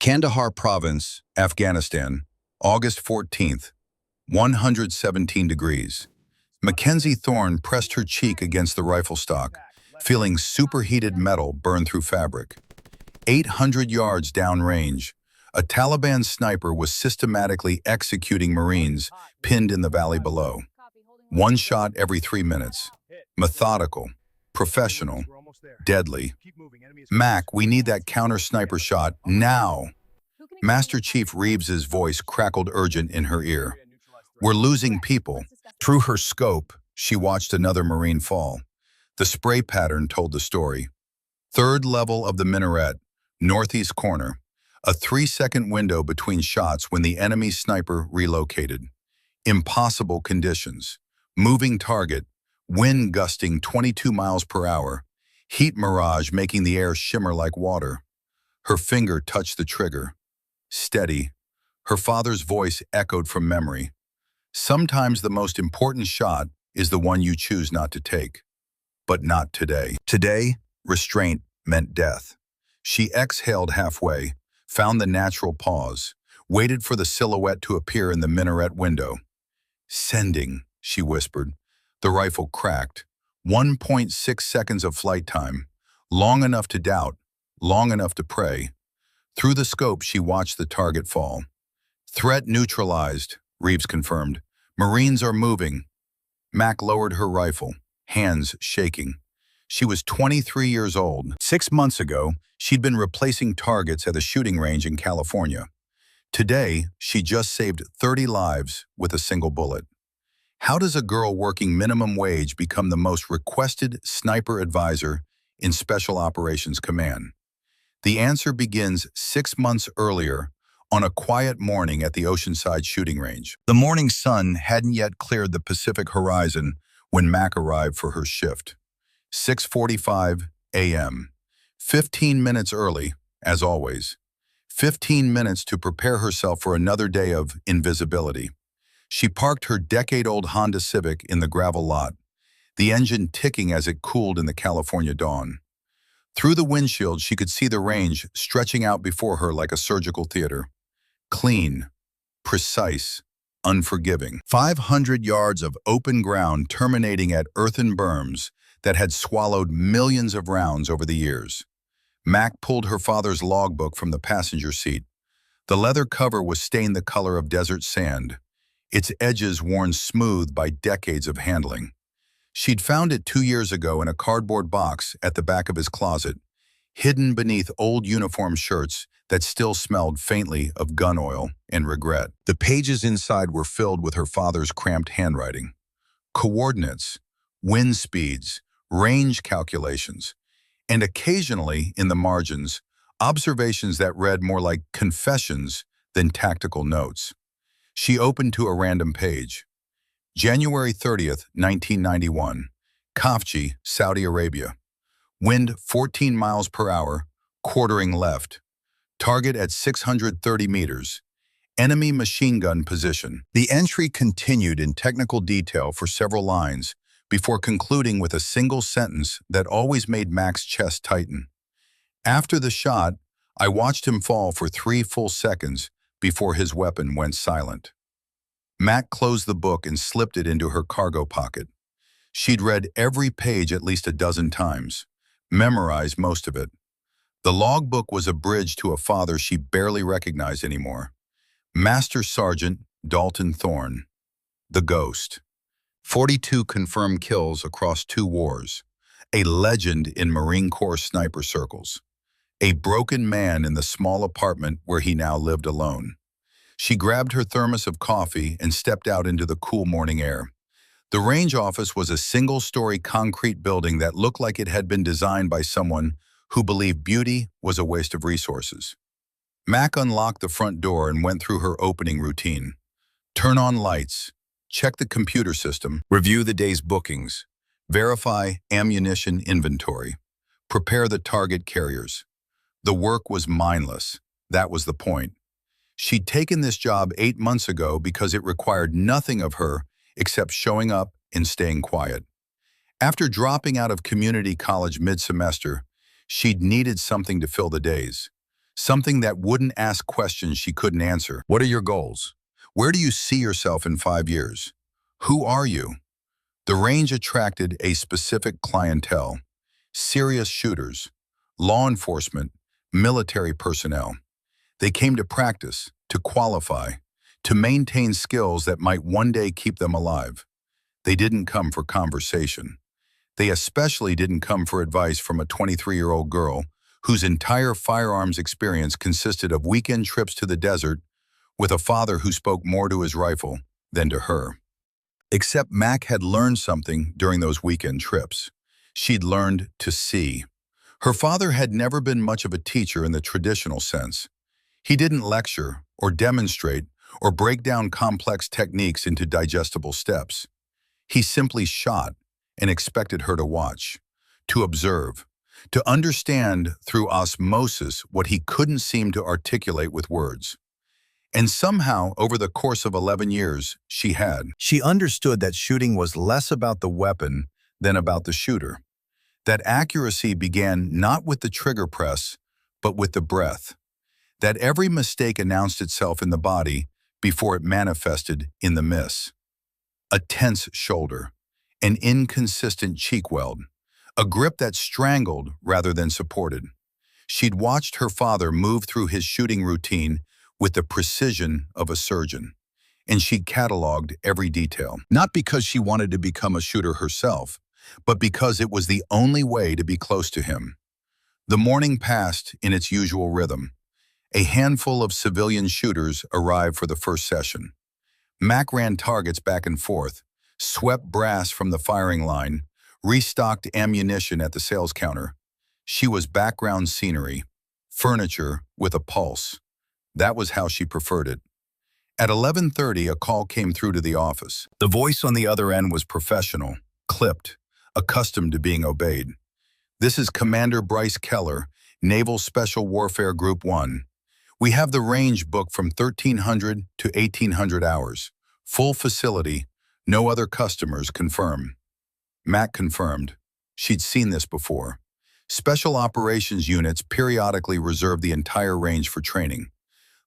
Kandahar Province, Afghanistan, August 14th, 117 degrees. Mackenzie Thorne pressed her cheek against the rifle stock, feeling superheated metal burn through fabric. 800 yards downrange, a Taliban sniper was systematically executing Marines pinned in the valley below. One shot every 3 minutes. Methodical, professional, deadly. Mac, we need that counter-sniper shot now. Master Chief Reeves's voice crackled urgent in her ear. We're losing people. Through her scope, she watched another Marine fall. The spray pattern told the story. Third level of the minaret, northeast corner. A 3-second window between shots when the enemy sniper relocated. Impossible conditions. Moving target, wind gusting 22 miles per hour. Heat mirage making the air shimmer like water. Her finger touched the trigger. Steady. Her father's voice echoed from memory. Sometimes the most important shot is the one you choose not to take. But not today. Today, restraint meant death. She exhaled halfway, found the natural pause, waited for the silhouette to appear in the minaret window. Sending, she whispered. The rifle cracked. 1.6 seconds of flight time. Long enough to doubt, long enough to pray. Through the scope, she watched the target fall. Threat neutralized, Reeves confirmed. Marines are moving. Mac lowered her rifle, hands shaking. She was 23 years old. 6 months ago, she'd been replacing targets at a shooting range in California. Today, she just saved 30 lives with a single bullet. How does a girl working minimum wage become the most requested sniper advisor in Special Operations Command? The answer begins 6 months earlier, on a quiet morning at the Oceanside shooting range. The morning sun hadn't yet cleared the Pacific horizon when Mac arrived for her shift. 6:45 a.m. 15 minutes early, as always. 15 minutes to prepare herself for another day of invisibility. She parked her decade-old Honda Civic in the gravel lot, the engine ticking as it cooled in the California dawn. Through the windshield, she could see the range stretching out before her like a surgical theater. Clean, precise, unforgiving. 500 yards of open ground terminating at earthen berms that had swallowed millions of rounds over the years. Mac pulled her father's logbook from the passenger seat. The leather cover was stained the color of desert sand, its edges worn smooth by decades of handling. She'd found it 2 years ago in a cardboard box at the back of his closet, hidden beneath old uniform shirts that still smelled faintly of gun oil and regret. The pages inside were filled with her father's cramped handwriting. Coordinates, wind speeds, range calculations, and occasionally, in the margins, observations that read more like confessions than tactical notes. She opened to a random page. January 30th, 1991, Khafji, Saudi Arabia. Wind 14 miles per hour, quartering left. Target at 630 meters. Enemy machine gun position. The entry continued in technical detail for several lines before concluding with a single sentence that always made Mac's chest tighten. After the shot, I watched him fall for 3 full seconds before his weapon went silent. Mac closed the book and slipped it into her cargo pocket. She'd read every page at least a dozen times, memorized most of it. The logbook was a bridge to a father she barely recognized anymore. Master Sergeant Dalton Thorne, the ghost. 42 confirmed kills across 2 wars. A legend in Marine Corps sniper circles. A broken man in the small apartment where he now lived alone. She grabbed her thermos of coffee and stepped out into the cool morning air. The range office was a single-story concrete building that looked like it had been designed by someone who believed beauty was a waste of resources. Mac unlocked the front door and went through her opening routine. Turn on lights, check the computer system, review the day's bookings, verify ammunition inventory, prepare the target carriers. The work was mindless. That was the point. She'd taken this job 8 months ago because it required nothing of her except showing up and staying quiet. After dropping out of community college mid-semester, she'd needed something to fill the days. something that wouldn't ask questions she couldn't answer. What are your goals? Where do you see yourself in 5 years? Who are you? The range attracted a specific clientele: serious shooters, law enforcement, military personnel. They came to practice, to qualify, to maintain skills that might one day keep them alive. They didn't come for conversation. They especially didn't come for advice from a 23-year-old girl whose entire firearms experience consisted of weekend trips to the desert with a father who spoke more to his rifle than to her. Except Mac had learned something during those weekend trips. She'd learned to see. Her father had never been much of a teacher in the traditional sense. He didn't lecture or demonstrate or break down complex techniques into digestible steps. He simply shot and expected her to watch, to observe, to understand through osmosis what he couldn't seem to articulate with words. And somehow, over the course of 11 years, she had. She understood that shooting was less about the weapon than about the shooter. That accuracy began not with the trigger press, but with the breath. That every mistake announced itself in the body before it manifested in the miss. A tense shoulder, an inconsistent cheek weld, a grip that strangled rather than supported. She'd watched her father move through his shooting routine with the precision of a surgeon, and she'd cataloged every detail. Not because she wanted to become a shooter herself, but because it was the only way to be close to him. The morning passed in its usual rhythm. A handful of civilian shooters arrived for the first session. Mac ran targets back and forth, swept brass from the firing line, restocked ammunition at the sales counter. She was background scenery, furniture with a pulse. That was how she preferred it. At 11:30, a call came through to the office. The voice on the other end was professional, clipped, accustomed to being obeyed. "This is Commander Bryce Keller, Naval Special Warfare Group 1. We have the range booked from 1,300 to 1,800 hours. Full facility, no other customers, confirm." Mac confirmed. She'd seen this before. Special operations units periodically reserved the entire range for training.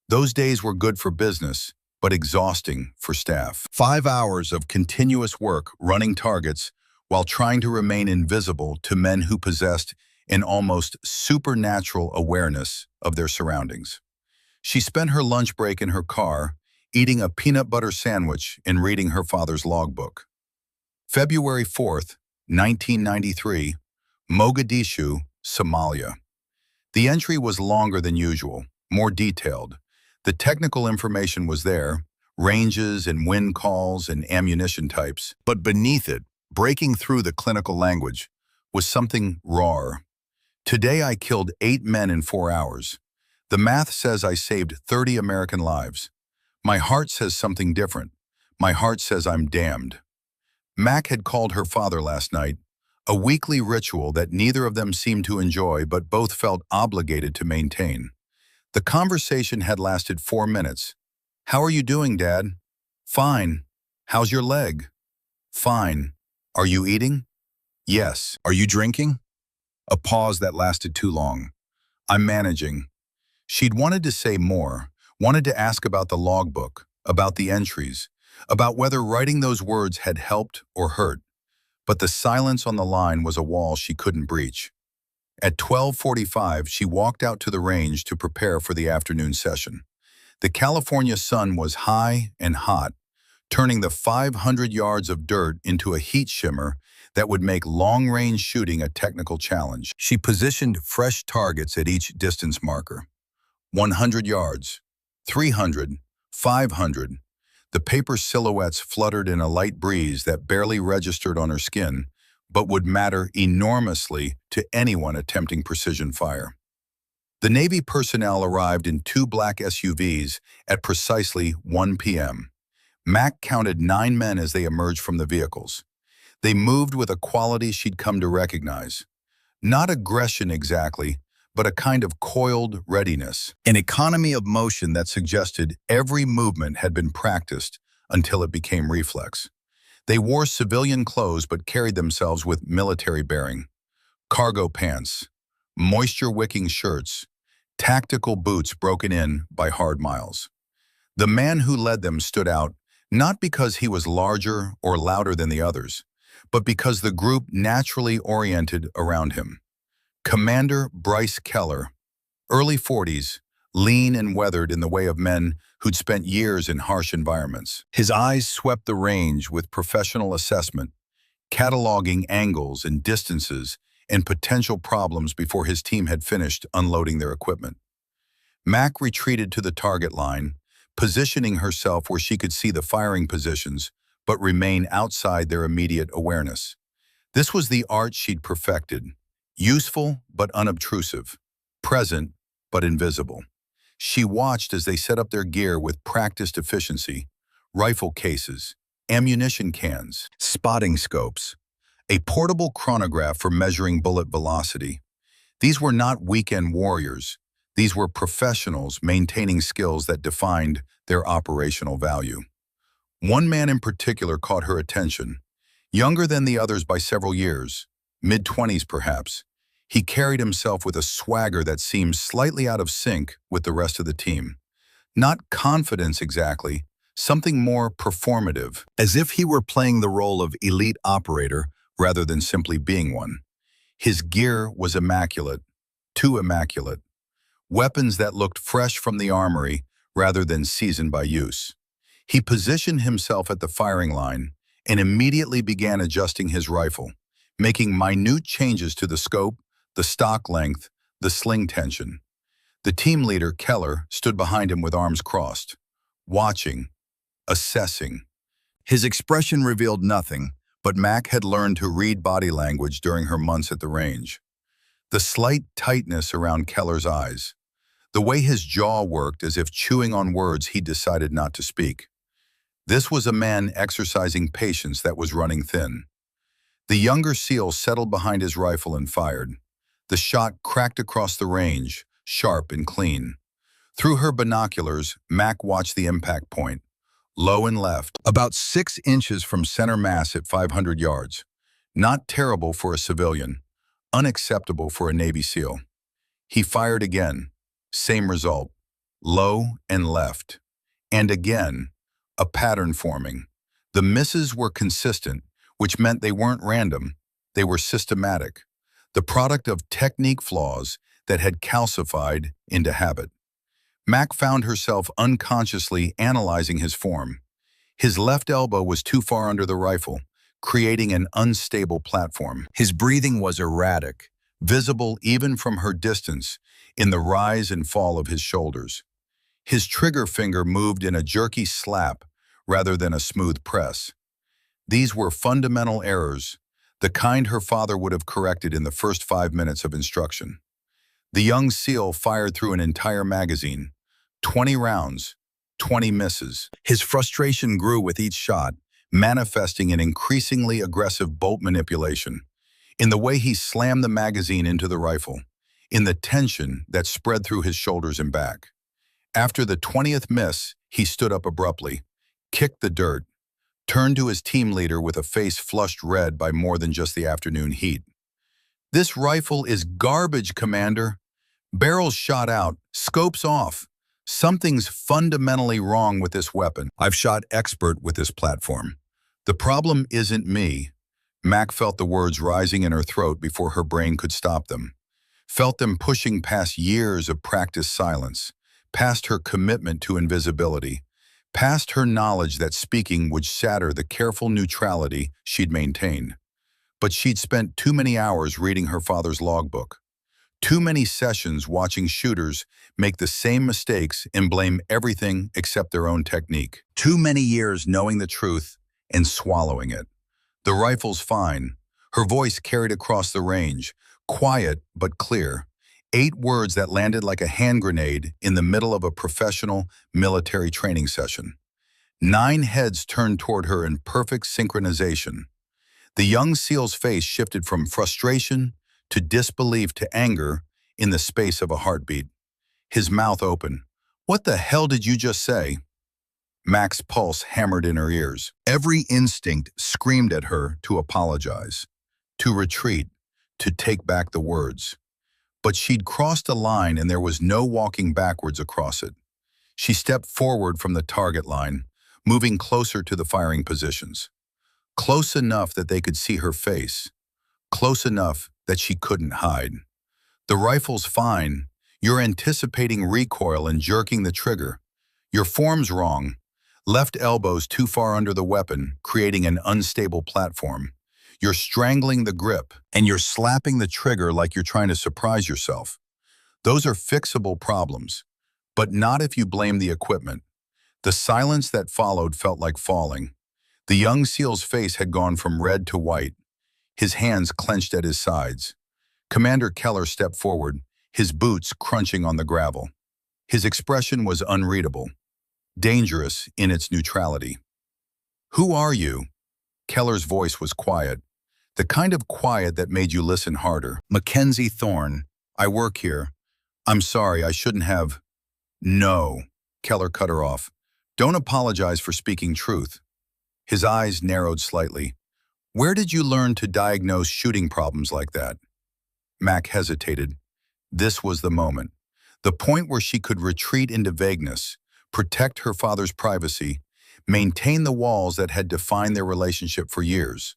Those days were good for business, but exhausting for staff. 5 hours of continuous work running targets while trying to remain invisible to men who possessed an almost supernatural awareness of their surroundings. She spent her lunch break in her car, eating a peanut butter sandwich and reading her father's logbook. February 4th, 1993, Mogadishu, Somalia. The entry was longer than usual, more detailed. The technical information was there, ranges and wind calls and ammunition types, but beneath it, breaking through the clinical language, was something raw. "Today I killed 8 men in 4 hours. The math says I saved 30 American lives. My heart says something different. My heart says I'm damned." Mac had called her father last night, a weekly ritual that neither of them seemed to enjoy but both felt obligated to maintain. The conversation had lasted 4 minutes. "How are you doing, Dad?" "Fine." "How's your leg?" "Fine." "Are you eating?" "Yes." "Are you drinking?" A pause that lasted too long. "I'm managing." She'd wanted to say more, wanted to ask about the logbook, about the entries, about whether writing those words had helped or hurt. But the silence on the line was a wall she couldn't breach. At 12:45, she walked out to the range to prepare for the afternoon session. The California sun was high and hot, turning the 500 yards of dirt into a heat shimmer that would make long-range shooting a technical challenge. She positioned fresh targets at each distance marker. 100 yards, 300, 500. The paper silhouettes fluttered in a light breeze that barely registered on her skin, but would matter enormously to anyone attempting precision fire. The Navy personnel arrived in 2 black SUVs at precisely 1 p.m. Mac counted 9 men as they emerged from the vehicles. They moved with a quality she'd come to recognize. Not aggression exactly, but a kind of coiled readiness. An economy of motion that suggested every movement had been practiced until it became reflex. They wore civilian clothes but carried themselves with military bearing. Cargo pants, moisture-wicking shirts, tactical boots broken in by hard miles. The man who led them stood out not because he was larger or louder than the others, but because the group naturally oriented around him. Commander Bryce Keller, early 40s, lean and weathered in the way of men who'd spent years in harsh environments. His eyes swept the range with professional assessment, cataloging angles and distances and potential problems before his team had finished unloading their equipment. Mac retreated to the target line, positioning herself where she could see the firing positions, but remain outside their immediate awareness. This was the art she'd perfected, useful but unobtrusive, present but invisible. She watched as they set up their gear with practiced efficiency, rifle cases, ammunition cans, spotting scopes, a portable chronograph for measuring bullet velocity. These were not weekend warriors. These were professionals maintaining skills that defined their operational value. One man in particular caught her attention. Younger than the others by several years, mid-20s perhaps, he carried himself with a swagger that seemed slightly out of sync with the rest of the team. Not confidence exactly, something more performative, as if he were playing the role of elite operator rather than simply being one. His gear was immaculate, too immaculate. Weapons that looked fresh from the armory rather than seasoned by use. He positioned himself at the firing line and immediately began adjusting his rifle, making minute changes to the scope, the stock length, the sling tension. The team leader, Keller, stood behind him with arms crossed, watching, assessing. His expression revealed nothing, but Mac had learned to read body language during her months at the range. The slight tightness around Keller's eyes, the way his jaw worked as if chewing on words he decided not to speak. This was a man exercising patience that was running thin. The younger SEAL settled behind his rifle and fired. The shot cracked across the range, sharp and clean. Through her binoculars, Mac watched the impact point, low and left, about 6 inches from center mass at 500 yards. Not terrible for a civilian, unacceptable for a Navy SEAL. He fired again, same result, low and left. And again, a pattern forming. The misses were consistent, which meant they weren't random, they were systematic, the product of technique flaws that had calcified into habit. Mac found herself unconsciously analyzing his form. His left elbow was too far under the rifle, creating an unstable platform. His breathing was erratic, visible even from her distance in the rise and fall of his shoulders. His trigger finger moved in a jerky slap rather than a smooth press. These were fundamental errors, the kind her father would have corrected in the first 5 minutes of instruction. The young SEAL fired through an entire magazine, 20 rounds, 20 misses. His frustration grew with each shot, manifesting in increasingly aggressive bolt manipulation, in the way he slammed the magazine into the rifle, in the tension that spread through his shoulders and back. After the 20th miss, he stood up abruptly, kicked the dirt, turned to his team leader with a face flushed red by more than just the afternoon heat. "This rifle is garbage, Commander. Barrels shot out, scopes off. Something's fundamentally wrong with this weapon. I've shot expert with this platform. The problem isn't me." Mac felt the words rising in her throat before her brain could stop them. Felt them pushing past years of practiced silence, past her commitment to invisibility, past her knowledge that speaking would shatter the careful neutrality she'd maintained. But she'd spent too many hours reading her father's logbook, too many sessions watching shooters make the same mistakes and blame everything except their own technique. Too many years knowing the truth and swallowing it. The rifle's fine. Her voice carried across the range, quiet but clear. 8 words that landed like a hand grenade in the middle of a professional military training session. 9 heads turned toward her in perfect synchronization. The young SEAL's face shifted from frustration to disbelief to anger in the space of a heartbeat. His mouth open. "What the hell did you just say?" Mac's pulse hammered in her ears. Every instinct screamed at her to apologize, to retreat, to take back the words. But she'd crossed a line and there was no walking backwards across it. She stepped forward from the target line, moving closer to the firing positions. Close enough that they could see her face. Close enough that she couldn't hide. The rifle's fine. You're anticipating recoil and jerking the trigger. Your form's wrong. Left elbow's too far under the weapon, creating an unstable platform. You're strangling the grip, and you're slapping the trigger like you're trying to surprise yourself. Those are fixable problems, but not if you blame the equipment. The silence that followed felt like falling. The young SEAL's face had gone from red to white, his hands clenched at his sides. Commander Keller stepped forward, his boots crunching on the gravel. His expression was unreadable, dangerous in its neutrality. "Who are you?" Keller's voice was quiet, the kind of quiet that made you listen harder. "Mackenzie Thorne. I work here. I'm sorry, I shouldn't have." "No," Keller cut her off. "Don't apologize for speaking truth." His eyes narrowed slightly. "Where did you learn to diagnose shooting problems like that?" Mac hesitated. This was the moment. The point where she could retreat into vagueness, protect her father's privacy, maintain the walls that had defined their relationship for years.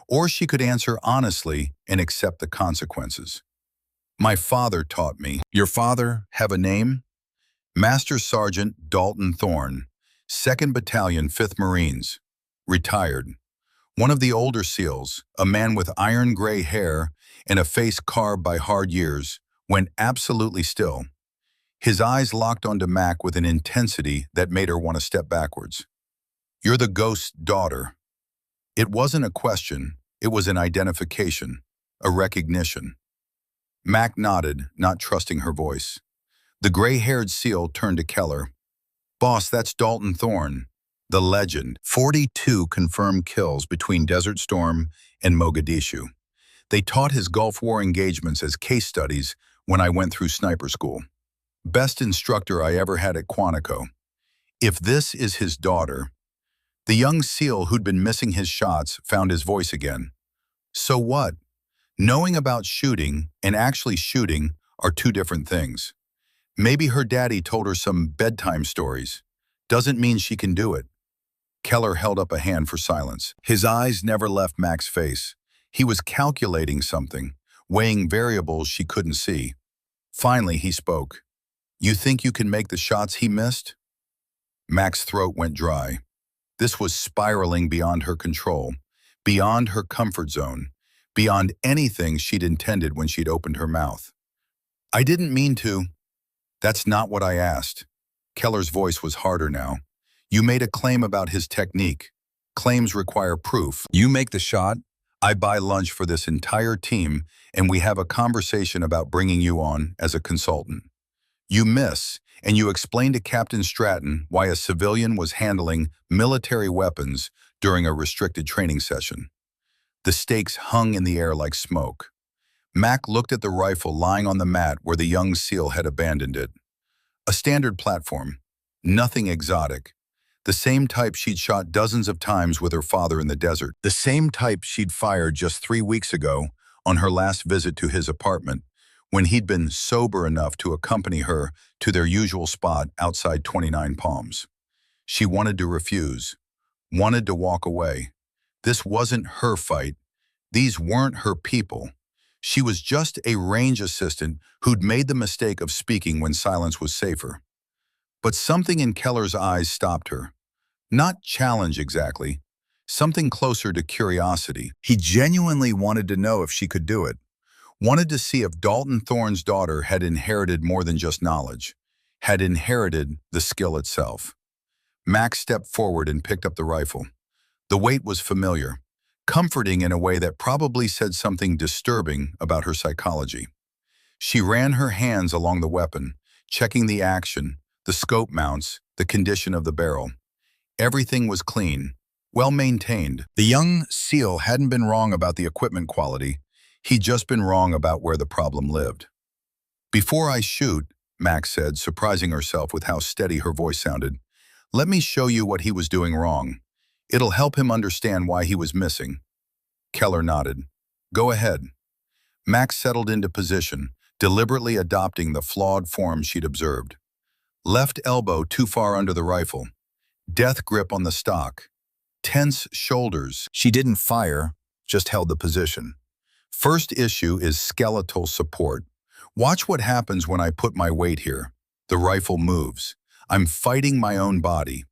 Or she could answer honestly and accept the consequences. "My father taught me." "Your father have a name?" "Master Sergeant Dalton Thorne, 2nd Battalion, 5th Marines. Retired. One of the older SEALs, a man with iron-gray hair and a face carved by hard years, went absolutely still. His eyes locked onto Mac with an intensity that made her want to step backwards. "You're the ghost's daughter." It wasn't a question, it was an identification, a recognition. Mac nodded, not trusting her voice. The gray-haired SEAL turned to Keller. "Boss, that's Dalton Thorne, the legend. 42 confirmed kills between Desert Storm and Mogadishu. They taught his Gulf War engagements as case studies when I went through sniper school. Best instructor I ever had at Quantico. If this is his daughter." The young SEAL who'd been missing his shots found his voice again. "So what? Knowing about shooting and actually shooting are two different things. Maybe her daddy told her some bedtime stories. Doesn't mean she can do it." Keller held up a hand for silence. His eyes never left Mac's face. He was calculating something, weighing variables she couldn't see. Finally, he spoke. "You think you can make the shots he missed?" Mac's throat went dry. This was spiraling beyond her control, beyond her comfort zone, beyond anything she'd intended when she'd opened her mouth. "I didn't mean to." "That's not what I asked." Keller's voice was harder now. "You made a claim about his technique. Claims require proof. You make the shot, I buy lunch for this entire team, and we have a conversation about bringing you on as a consultant. You miss, and you explain to Captain Stratton why a civilian was handling military weapons during a restricted training session." The stakes hung in the air like smoke. Mac looked at the rifle lying on the mat where the young SEAL had abandoned it. A standard platform, nothing exotic. The same type she'd shot dozens of times with her father in the desert. The same type she'd fired just 3 weeks ago on her last visit to his apartment, when he'd been sober enough to accompany her to their usual spot outside 29 Palms. She wanted to refuse, wanted to walk away. This wasn't her fight. These weren't her people. She was just a range assistant who'd made the mistake of speaking when silence was safer. But something in Keller's eyes stopped her. Not challenge exactly, something closer to curiosity. He genuinely wanted to know if she could do it. Wanted to see if Dalton Thorne's daughter had inherited more than just knowledge, had inherited the skill itself. Max stepped forward and picked up the rifle. The weight was familiar, comforting in a way that probably said something disturbing about her psychology. She ran her hands along the weapon, checking the action, the scope mounts, the condition of the barrel. Everything was clean, well maintained. The young SEAL hadn't been wrong about the equipment quality. He'd just been wrong about where the problem lived. "Before I shoot," Max said, surprising herself with how steady her voice sounded, "let me show you what he was doing wrong. It'll help him understand why he was missing." Keller nodded. "Go ahead." Max settled into position, deliberately adopting the flawed form she'd observed. Left elbow too far under the rifle, death grip on the stock, tense shoulders. She didn't fire, just held the position. First issue is skeletal support. Watch what happens when I put my weight here. The rifle moves. I'm fighting my own body.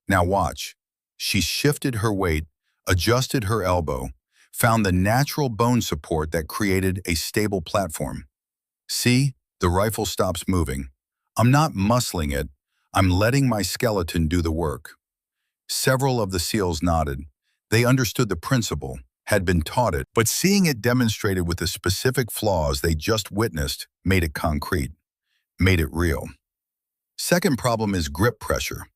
Now watch. She shifted her weight, adjusted her elbow, found the natural bone support that created a stable platform. See, the rifle stops moving. I'm not muscling it. I'm letting my skeleton do the work. Several of the SEALs nodded. They understood the principle, had been taught it, but seeing it demonstrated with the specific flaws they just witnessed made it concrete, made it real. Second problem is grip pressure.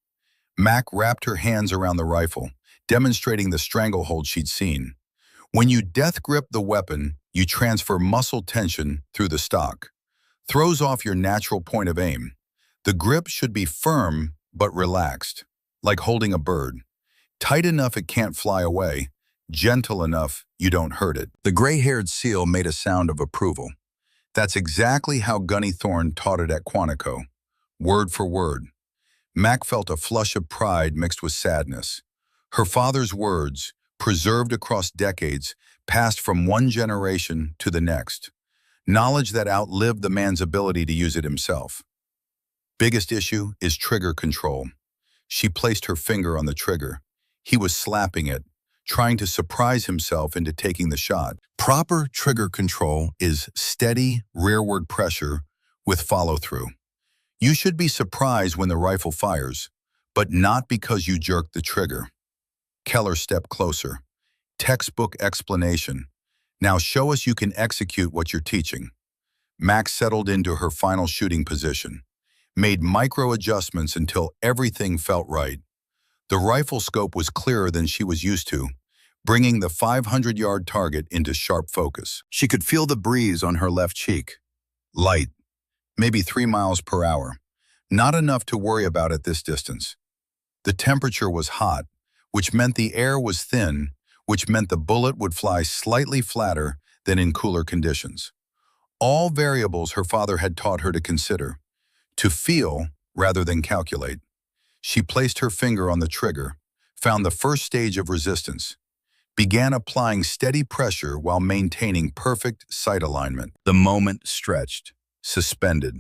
Mac wrapped her hands around the rifle, demonstrating the stranglehold she'd seen. When you death grip the weapon, you transfer muscle tension through the stock. Throws off your natural point of aim. The grip should be firm but relaxed, like holding a bird. Tight enough it can't fly away, gentle enough you don't hurt it. The gray-haired SEAL made a sound of approval. That's exactly how Gunny Thorne taught it at Quantico, word for word. Mac felt a flush of pride mixed with sadness. Her father's words, preserved across decades, passed from one generation to the next. Knowledge that outlived the man's ability to use it himself. Biggest issue is trigger control. She placed her finger on the trigger. He was slapping it, trying to surprise himself into taking the shot. Proper trigger control is steady rearward pressure with follow-through. You should be surprised when the rifle fires, but not because you jerked the trigger. Keller stepped closer. Textbook explanation. Now show us you can execute what you're teaching. Max settled into her final shooting position, made micro adjustments until everything felt right. The rifle scope was clearer than she was used to, bringing the 500-yard target into sharp focus. She could feel the breeze on her left cheek. Light, maybe 3 miles per hour. Not enough to worry about at this distance. The temperature was hot, which meant the air was thin, which meant the bullet would fly slightly flatter than in cooler conditions. All variables her father had taught her to consider, to feel rather than calculate. She placed her finger on the trigger, found the first stage of resistance, began applying steady pressure while maintaining perfect sight alignment. The moment stretched, suspended.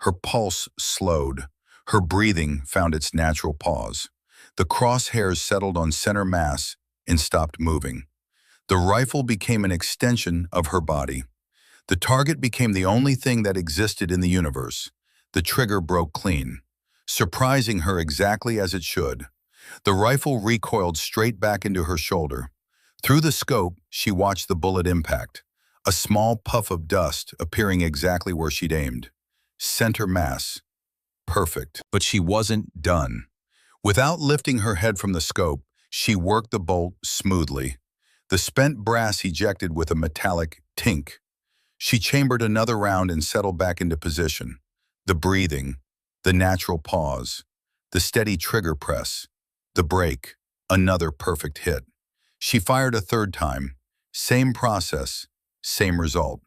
Her pulse slowed. Her breathing found its natural pause. The crosshairs settled on center mass and stopped moving. The rifle became an extension of her body. The target became the only thing that existed in the universe. The trigger broke clean, surprising her exactly as it should. The rifle recoiled straight back into her shoulder. Through the scope, she watched the bullet impact, a small puff of dust appearing exactly where she'd aimed. Center mass. Perfect. But she wasn't done. Without lifting her head from the scope, she worked the bolt smoothly. The spent brass ejected with a metallic tink. She chambered another round and settled back into position. The breathing, the natural pause, the steady trigger press, the break, another perfect hit. She fired a third time. Same process, same result.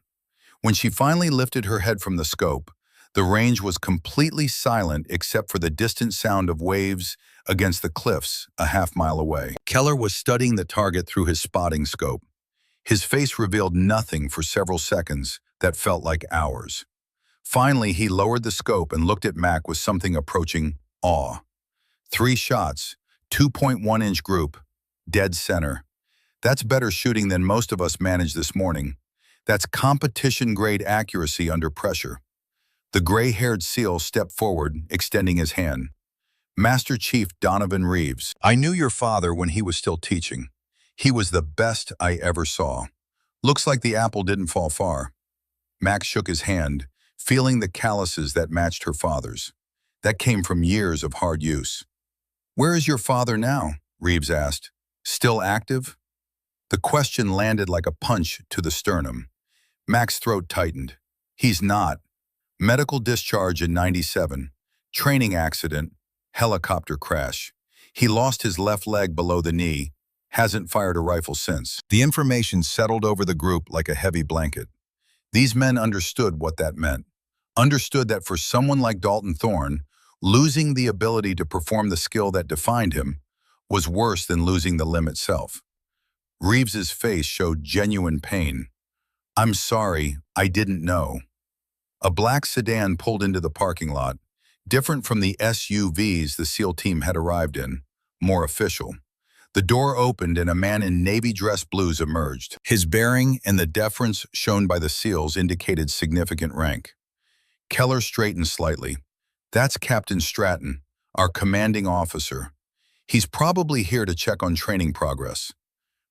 When she finally lifted her head from the scope, the range was completely silent except for the distant sound of waves against the cliffs a half-mile away. Keller was studying the target through his spotting scope. His face revealed nothing for several seconds that felt like hours. Finally, he lowered the scope and looked at Mac with something approaching awe. 3 shots, 2.1-inch group, dead center. That's better shooting than most of us managed this morning. That's competition-grade accuracy under pressure. The gray-haired SEAL stepped forward, extending his hand. Master Chief Donovan Reeves. I knew your father when he was still teaching. He was the best I ever saw. Looks like the apple didn't fall far. Max shook his hand, feeling the calluses that matched her father's. That came from years of hard use. Where is your father now? Reeves asked. Still active? The question landed like a punch to the sternum. Mac's throat tightened. He's not. Medical discharge in '97. Training accident. Helicopter crash. He lost his left leg below the knee. Hasn't fired a rifle since. The information settled over the group like a heavy blanket. These men understood what that meant. Understood that for someone like Dalton Thorne, losing the ability to perform the skill that defined him was worse than losing the limb itself. Reeves's face showed genuine pain. "I'm sorry, I didn't know." A black sedan pulled into the parking lot, different from the SUVs the SEAL team had arrived in, more official. The door opened and a man in navy dress blues emerged. His bearing and the deference shown by the SEALs indicated significant rank. Keller straightened slightly. "That's Captain Stratton, our commanding officer. He's probably here to check on training progress."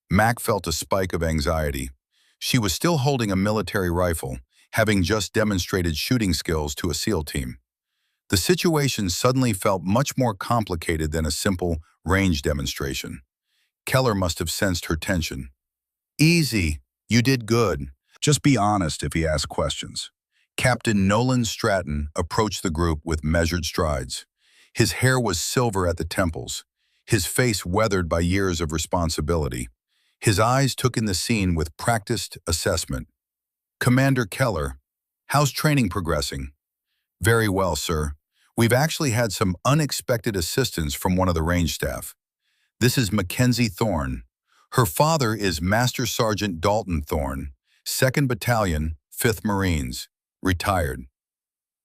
Mac felt a spike of anxiety. She was still holding a military rifle, having just demonstrated shooting skills to a SEAL team. The situation suddenly felt much more complicated than a simple range demonstration. Keller must have sensed her tension. "Easy, you did good. Just be honest if he asks questions." Captain Nolan Stratton approached the group with measured strides. His hair was silver at the temples, his face weathered by years of responsibility. His eyes took in the scene with practiced assessment. "Commander Keller, how's training progressing?" "Very well, sir. We've actually had some unexpected assistance from one of the range staff. This is Mackenzie Thorne. Her father is Master Sergeant Dalton Thorne, 2nd Battalion, 5th Marines, retired."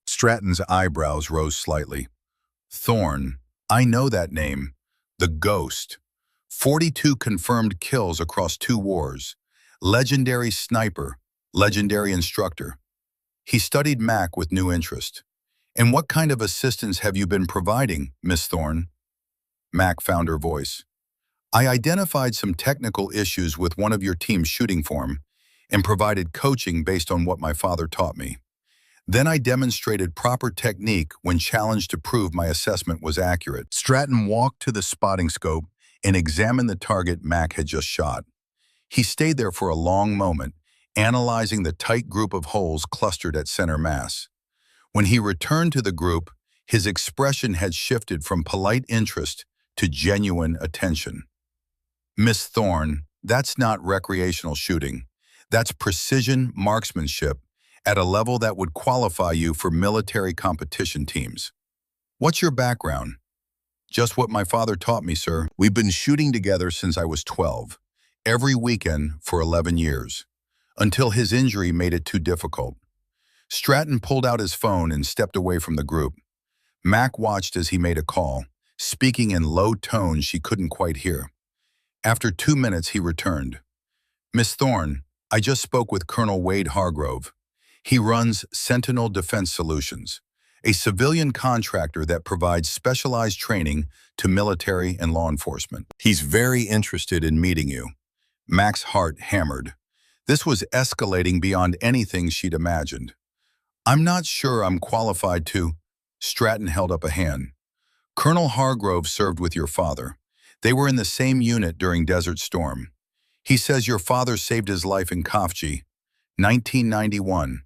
Stratton's eyebrows rose slightly. "Thorne, I know that name. The Ghost. 42 confirmed kills across 2 wars. Legendary sniper, legendary instructor." He studied Mac with new interest. "And what kind of assistance have you been providing, Miss Thorne?" Mac found her voice. "I identified some technical issues with one of your team's shooting form and provided coaching based on what my father taught me. Then I demonstrated proper technique when challenged to prove my assessment was accurate." Stratton walked to the spotting scope and examined the target Mac had just shot. He stayed there for a long moment, analyzing the tight group of holes clustered at center mass. When he returned to the group, his expression had shifted from polite interest to genuine attention. "Miss Thorne, that's not recreational shooting. That's precision marksmanship at a level that would qualify you for military competition teams. What's your background?" "Just what my father taught me, sir. We've been shooting together since I was 12, every weekend for 11 years, until his injury made it too difficult." Stratton pulled out his phone and stepped away from the group. Mac watched as he made a call, speaking in low tones she couldn't quite hear. After 2 minutes, he returned. "Miss Thorne, I just spoke with Colonel Wade Hargrove. He runs Sentinel Defense Solutions, a civilian contractor that provides specialized training to military and law enforcement. He's very interested in meeting you." Mac's heart hammered. This was escalating beyond anything she'd imagined. "I'm not sure I'm qualified to—" Stratton held up a hand. "Colonel Hargrove served with your father. They were in the same unit during Desert Storm. He says your father saved his life in Kafji, 1991.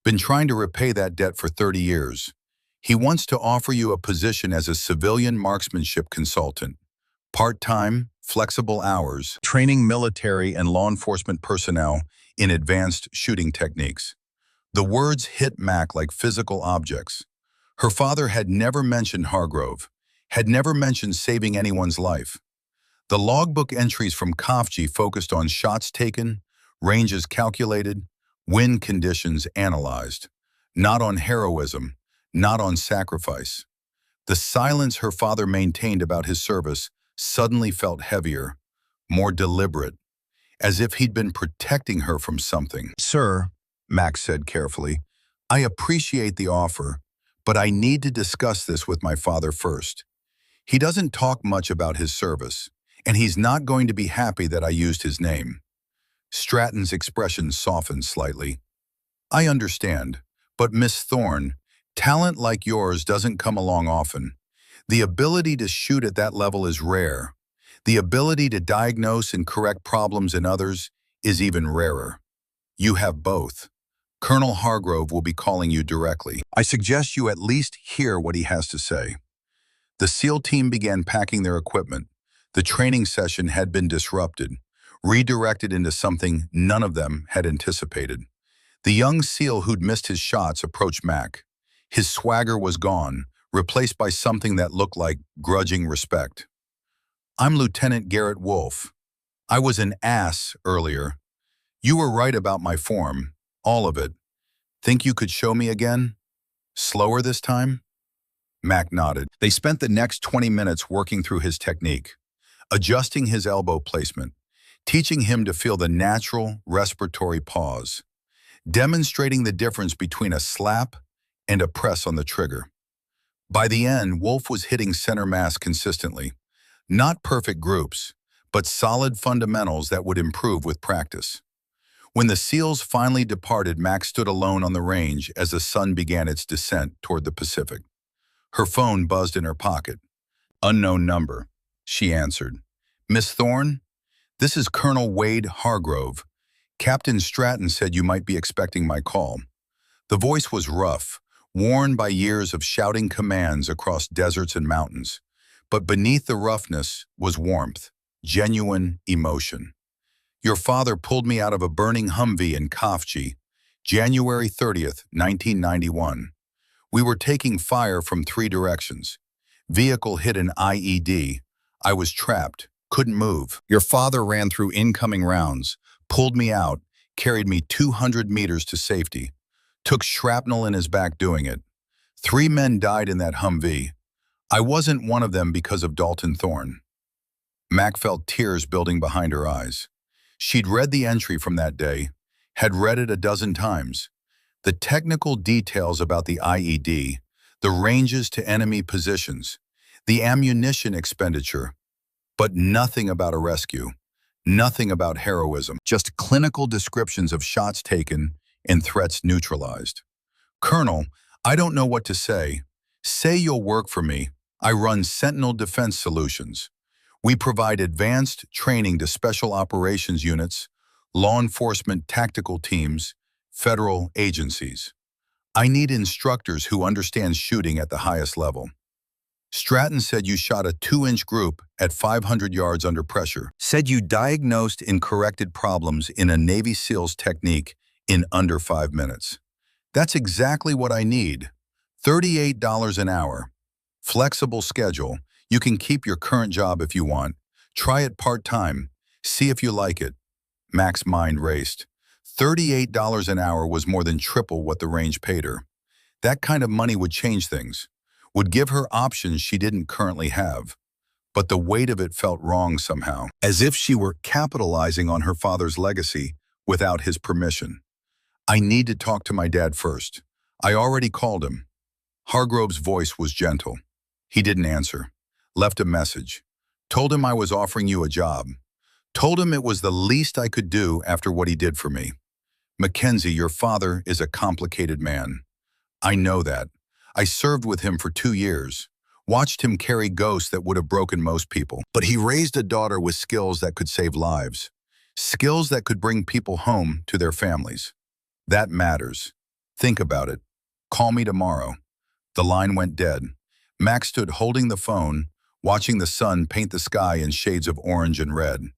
Been trying to repay that debt for 30 years. He wants to offer you a position as a civilian marksmanship consultant. Part-time, flexible hours, training military and law enforcement personnel in advanced shooting techniques." The words hit Mac like physical objects. Her father had never mentioned Hargrove, had never mentioned saving anyone's life. The logbook entries from Kafji focused on shots taken, ranges calculated, wind conditions analyzed, not on heroism, not on sacrifice. The silence her father maintained about his service suddenly felt heavier, more deliberate, as if he'd been protecting her from something. "Sir," Max said carefully, "I appreciate the offer, but I need to discuss this with my father first. He doesn't talk much about his service, and he's not going to be happy that I used his name." Stratton's expression softened slightly. "I understand, but Miss Thorne, talent like yours doesn't come along often. The ability to shoot at that level is rare. The ability to diagnose and correct problems in others is even rarer. You have both. Colonel Hargrove will be calling you directly. I suggest you at least hear what he has to say." The SEAL team began packing their equipment. The training session had been disrupted, redirected into something none of them had anticipated. The young SEAL who'd missed his shots approached Mac. His swagger was gone, replaced by something that looked like grudging respect. "I'm Lieutenant Garrett Wolf. I was an ass earlier. You were right about my form, all of it. Think you could show me again? Slower this time?" Mac nodded. They spent the next 20 minutes working through his technique, adjusting his elbow placement, teaching him to feel the natural respiratory pause, demonstrating the difference between a slap and a press on the trigger. By the end, Wolf was hitting center mass consistently. Not perfect groups, but solid fundamentals that would improve with practice. When the SEALs finally departed, Mac stood alone on the range as the sun began its descent toward the Pacific. Her phone buzzed in her pocket. "Unknown number," she answered. "Miss Thorne? This is Colonel Wade Hargrove. Captain Stratton said you might be expecting my call." The voice was rough, worn by years of shouting commands across deserts and mountains. But beneath the roughness was warmth, genuine emotion. "Your father pulled me out of a burning Humvee in Kafji, January 30th, 1991. We were taking fire from 3 directions. Vehicle hit an IED. I was trapped, couldn't move. Your father ran through incoming rounds, pulled me out, carried me 200 meters to safety. Took shrapnel in his back doing it. 3 men died in that Humvee. I wasn't one of them because of Dalton Thorne." Mac felt tears building behind her eyes. She'd read the entry from that day, had read it a dozen times. The technical details about the IED, the ranges to enemy positions, the ammunition expenditure, but nothing about a rescue, nothing about heroism, just clinical descriptions of shots taken and threats neutralized. "Colonel, I don't know what to say. Say you'll work for me. I run Sentinel Defense Solutions. We provide advanced training to special operations units, law enforcement tactical teams, federal agencies. I need instructors who understand shooting at the highest level. Stratton said you shot a 2-inch group at 500 yards under pressure. Said you diagnosed and corrected problems in a Navy SEALs technique in under 5 minutes. That's exactly what I need. $38 an hour. Flexible schedule. You can keep your current job if you want. Try it part-time. See if you like it." Mac's mind raced. $38 an hour was more than triple what the range paid her. That kind of money would change things, would give her options she didn't currently have. But the weight of it felt wrong somehow, as if she were capitalizing on her father's legacy without his permission. "I need to talk to my dad first. I already called him." Hargrove's voice was gentle. He didn't answer. Left a message. Told him I was offering you a job. Told him it was the least I could do after what he did for me. "Mackenzie, your father is a complicated man. I know that. I served with him for 2 years. Watched him carry ghosts that would have broken most people. But he raised a daughter with skills that could save lives. Skills that could bring people home to their families. That matters. Think about it. Call me tomorrow." The line went dead. Mac stood holding the phone, watching the sun paint the sky in shades of orange and red.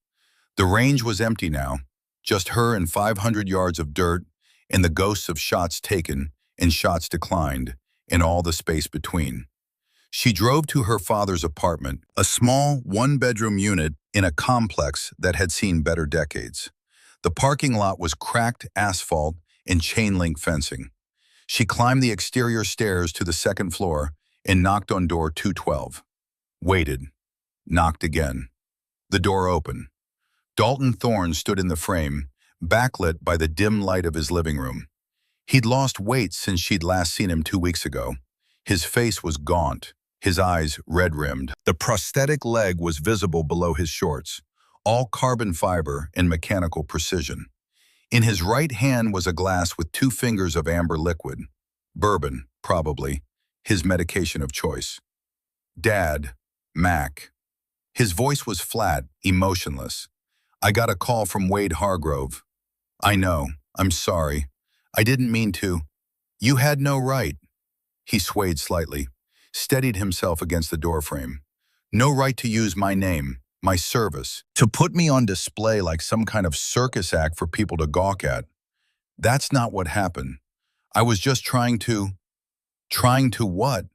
The range was empty now, just her and 500 yards of dirt and the ghosts of shots taken and shots declined and all the space between. She drove to her father's apartment, a small 1-bedroom unit in a complex that had seen better decades. The parking lot was cracked asphalt and chain-link fencing. She climbed the exterior stairs to the 2nd floor and knocked on door 212. Waited. Knocked again. The door opened. Dalton Thorne stood in the frame, backlit by the dim light of his living room. He'd lost weight since she'd last seen him 2 weeks ago. His face was gaunt, his eyes red-rimmed. The prosthetic leg was visible below his shorts, all carbon fiber and mechanical precision. In his right hand was a glass with 2 fingers of amber liquid. Bourbon, probably, his medication of choice. "Dad, Mac." His voice was flat, emotionless. "I got a call from Wade Hargrove. I know, I'm sorry. I didn't mean to. You had no right." He swayed slightly, steadied himself against the doorframe. "No right to use my name, my service, to put me on display like some kind of circus act for people to gawk at. That's not what happened. I was just Trying to what?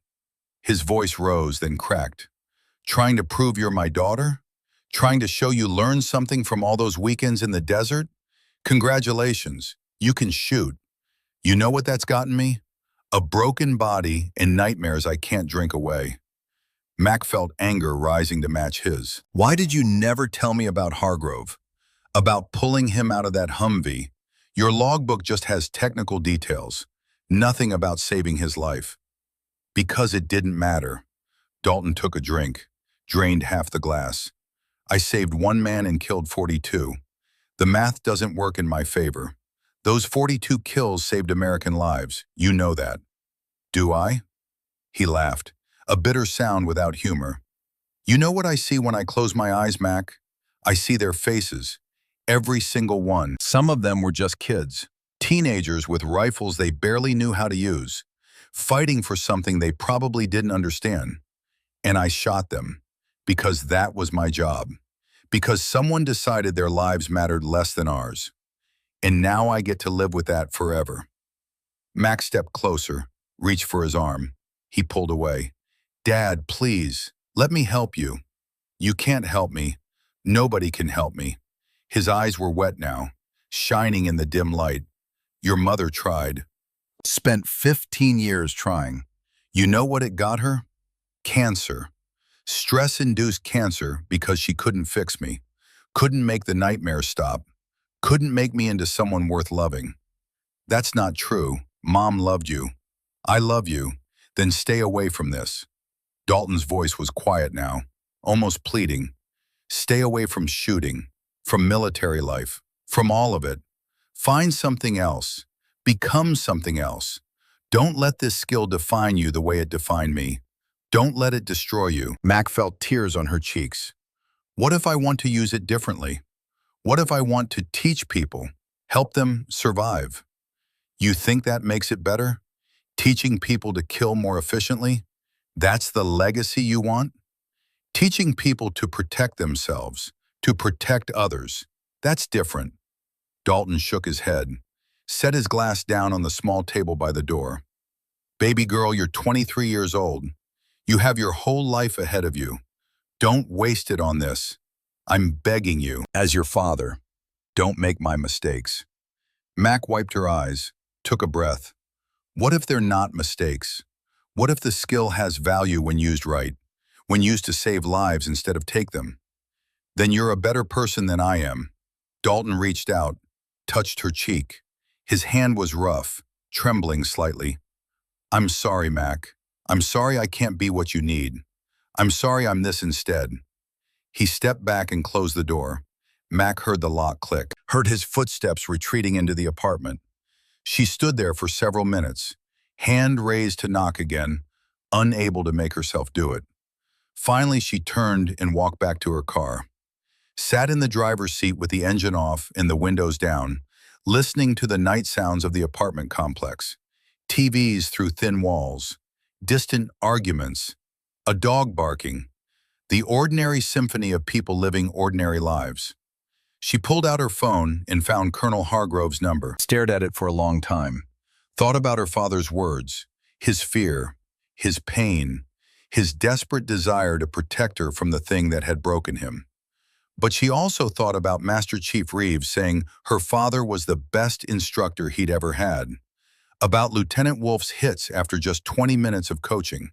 His voice rose, then cracked. Trying to prove you're my daughter? Trying to show you learned something from all those weekends in the desert? Congratulations, you can shoot. You know what that's gotten me? A broken body and nightmares I can't drink away. Mac felt anger rising to match his. Why did you never tell me about Hargrove? About pulling him out of that Humvee? Your logbook just has technical details. Nothing about saving his life. Because it didn't matter. Dalton took a drink, drained half the glass. I saved one man and killed 42. The math doesn't work in my favor. Those 42 kills saved American lives. You know that. Do I? He laughed, a bitter sound without humor. You know what I see when I close my eyes, Mac? I see their faces. Every single one. Some of them were just kids. Teenagers with rifles they barely knew how to use, fighting for something they probably didn't understand. And I shot them, because that was my job, because someone decided their lives mattered less than ours. And now I get to live with that forever. Max stepped closer, reached for his arm. He pulled away. Dad, please, let me help you. You can't help me. Nobody can help me. His eyes were wet now, shining in the dim light. Your mother tried. Spent 15 years trying. You know what it got her? Cancer. Stress-induced cancer because she couldn't fix me. Couldn't make the nightmare stop. Couldn't make me into someone worth loving. That's not true. Mom loved you. I love you. Then stay away from this. Dalton's voice was quiet now, almost pleading. Stay away from shooting, from military life, from all of it. Find something else. Become something else. Don't let this skill define you the way it defined me. Don't let it destroy you. Mac felt tears on her cheeks. What if I want to use it differently? What if I want to teach people, help them survive? You think that makes it better? Teaching people to kill more efficiently? That's the legacy you want? Teaching people to protect themselves, to protect others, that's different. Dalton shook his head, set his glass down on the small table by the door. Baby girl, you're 23 years old. You have your whole life ahead of you. Don't waste it on this. I'm begging you, as your father, don't make my mistakes. Mac wiped her eyes, took a breath. What if they're not mistakes? What if the skill has value when used right, when used to save lives instead of take them? Then you're a better person than I am. Dalton reached out, touched her cheek. His hand was rough, trembling slightly. I'm sorry, Mac. I'm sorry I can't be what you need. I'm sorry I'm this instead. He stepped back and closed the door. Mac heard the lock click, heard his footsteps retreating into the apartment. She stood there for several minutes, hand raised to knock again, unable to make herself do it. Finally, she turned and walked back to her car. Sat in the driver's seat with the engine off and the windows down, listening to the night sounds of the apartment complex. TVs through thin walls, distant arguments, a dog barking, the ordinary symphony of people living ordinary lives. She pulled out her phone and found Colonel Hargrove's number, stared at it for a long time, thought about her father's words, his fear, his pain, his desperate desire to protect her from the thing that had broken him. But she also thought about Master Chief Reeves saying her father was the best instructor he'd ever had, about Lieutenant Wolf's hits after just 20 minutes of coaching,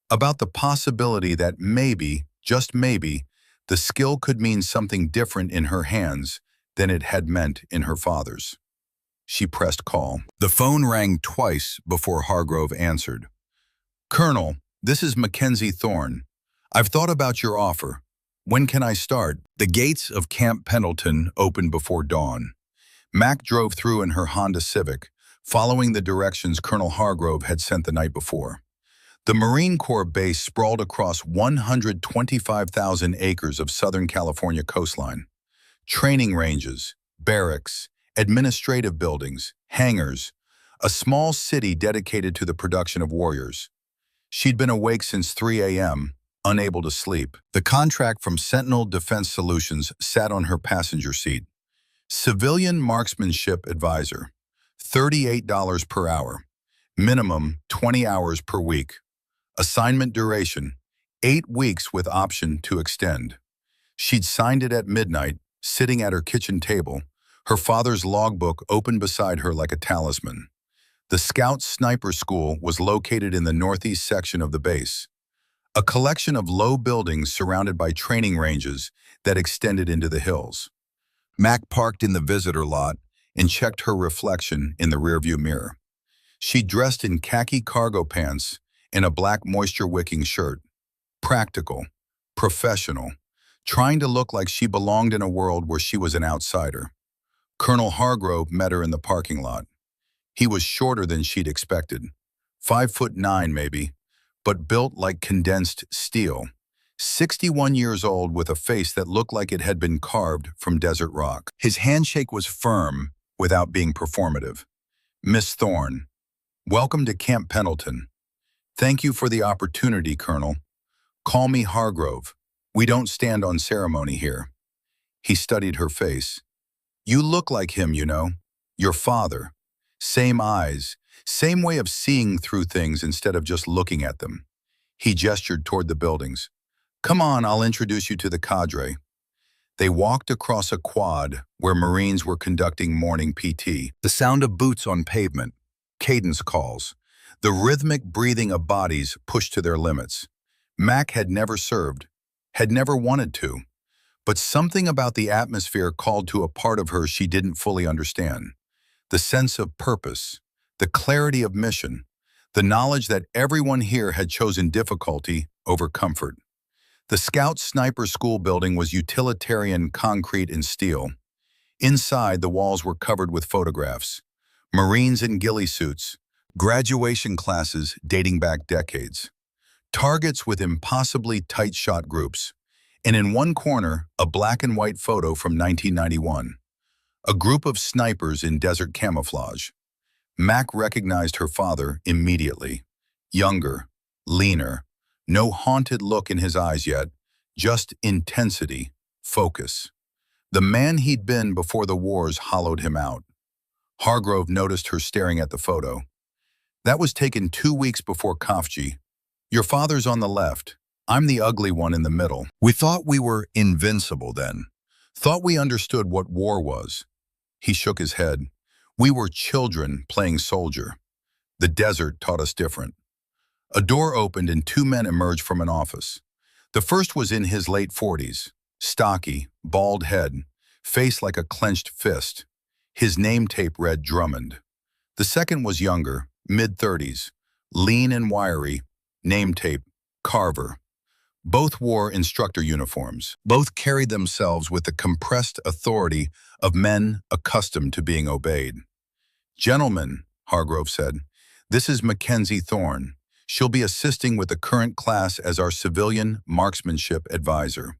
about the possibility that maybe, just maybe, the skill could mean something different in her hands than it had meant in her father's. She pressed call. The phone rang twice before Hargrove answered. Colonel, this is Mackenzie Thorne. I've thought about your offer. When can I start? The gates of Camp Pendleton opened before dawn. Mac drove through in her Honda Civic, following the directions Colonel Hargrove had sent the night before. The Marine Corps base sprawled across 125,000 acres of Southern California coastline. Training ranges, barracks, administrative buildings, hangars, a small city dedicated to the production of warriors. She'd been awake since 3 a.m., unable to sleep. The contract from Sentinel Defense Solutions sat on her passenger seat. Civilian Marksmanship Advisor. $38 per hour. Minimum 20 hours per week. Assignment duration, 8 weeks with option to extend. She'd signed it at midnight, sitting at her kitchen table, her father's logbook open beside her like a talisman. The Scout Sniper School was located in the northeast section of the base, a collection of low buildings surrounded by training ranges that extended into the hills. Mac parked in the visitor lot and checked her reflection in the rearview mirror. She dressed in khaki cargo pants and a black moisture-wicking shirt. Practical, professional, trying to look like she belonged in a world where she was an outsider. Colonel Hargrove met her in the parking lot. He was shorter than she'd expected, 5'9" maybe, but built like condensed steel. 61 years old with a face that looked like it had been carved from desert rock. His handshake was firm without being performative. "Miss Thorne, welcome to Camp Pendleton. Thank you for the opportunity, Colonel. Call me Hargrove. We don't stand on ceremony here." He studied her face. "You look like him, you know. Your father. Same eyes, same way of seeing through things instead of just looking at them." He gestured toward the buildings. "Come on, I'll introduce you to the cadre." They walked across a quad where Marines were conducting morning PT. The sound of boots on pavement, cadence calls, the rhythmic breathing of bodies pushed to their limits. Mac had never served, had never wanted to, but something about the atmosphere called to a part of her she didn't fully understand. The sense of purpose, the clarity of mission, the knowledge that everyone here had chosen difficulty over comfort. The Scout Sniper School building was utilitarian concrete and steel. Inside, the walls were covered with photographs. Marines in ghillie suits, graduation classes dating back decades, targets with impossibly tight shot groups, and in one corner, a black and white photo from 1991. A group of snipers in desert camouflage. Mac recognized her father immediately. Younger, leaner, no haunted look in his eyes yet, just intensity, focus. The man he'd been before the wars hollowed him out. Hargrove noticed her staring at the photo. "That was taken 2 weeks before Kafji. Your father's on the left. I'm the ugly one in the middle. We thought we were invincible then. Thought we understood what war was." He shook his head. "We were children playing soldier. The desert taught us different." A door opened and 2 men emerged from an office. The first was in his late 40s, stocky, bald head, face like a clenched fist. His name tape read Drummond. The second was younger, mid-30s, lean and wiry, name tape Carver. Both wore instructor uniforms. Both carried themselves with the compressed authority of men accustomed to being obeyed. "Gentlemen," Hargrove said, "this is Mackenzie Thorne. She'll be assisting with the current class as our civilian marksmanship advisor."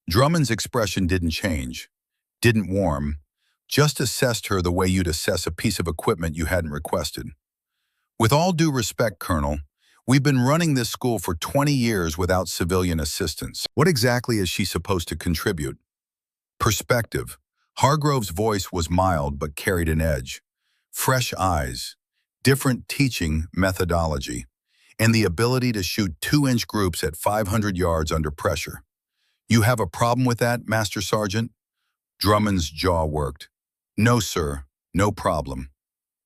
Drummond's expression didn't change, didn't warm, just assessed her the way you'd assess a piece of equipment you hadn't requested. "With all due respect, Colonel, we've been running this school for 20 years without civilian assistance. What exactly is she supposed to contribute?" Perspective. Hargrove's voice was mild but carried an edge. Fresh eyes, different teaching methodology, and the ability to shoot 2-inch groups at 500 yards under pressure. "You have a problem with that, Master Sergeant?" Drummond's jaw worked. "No, sir, no problem."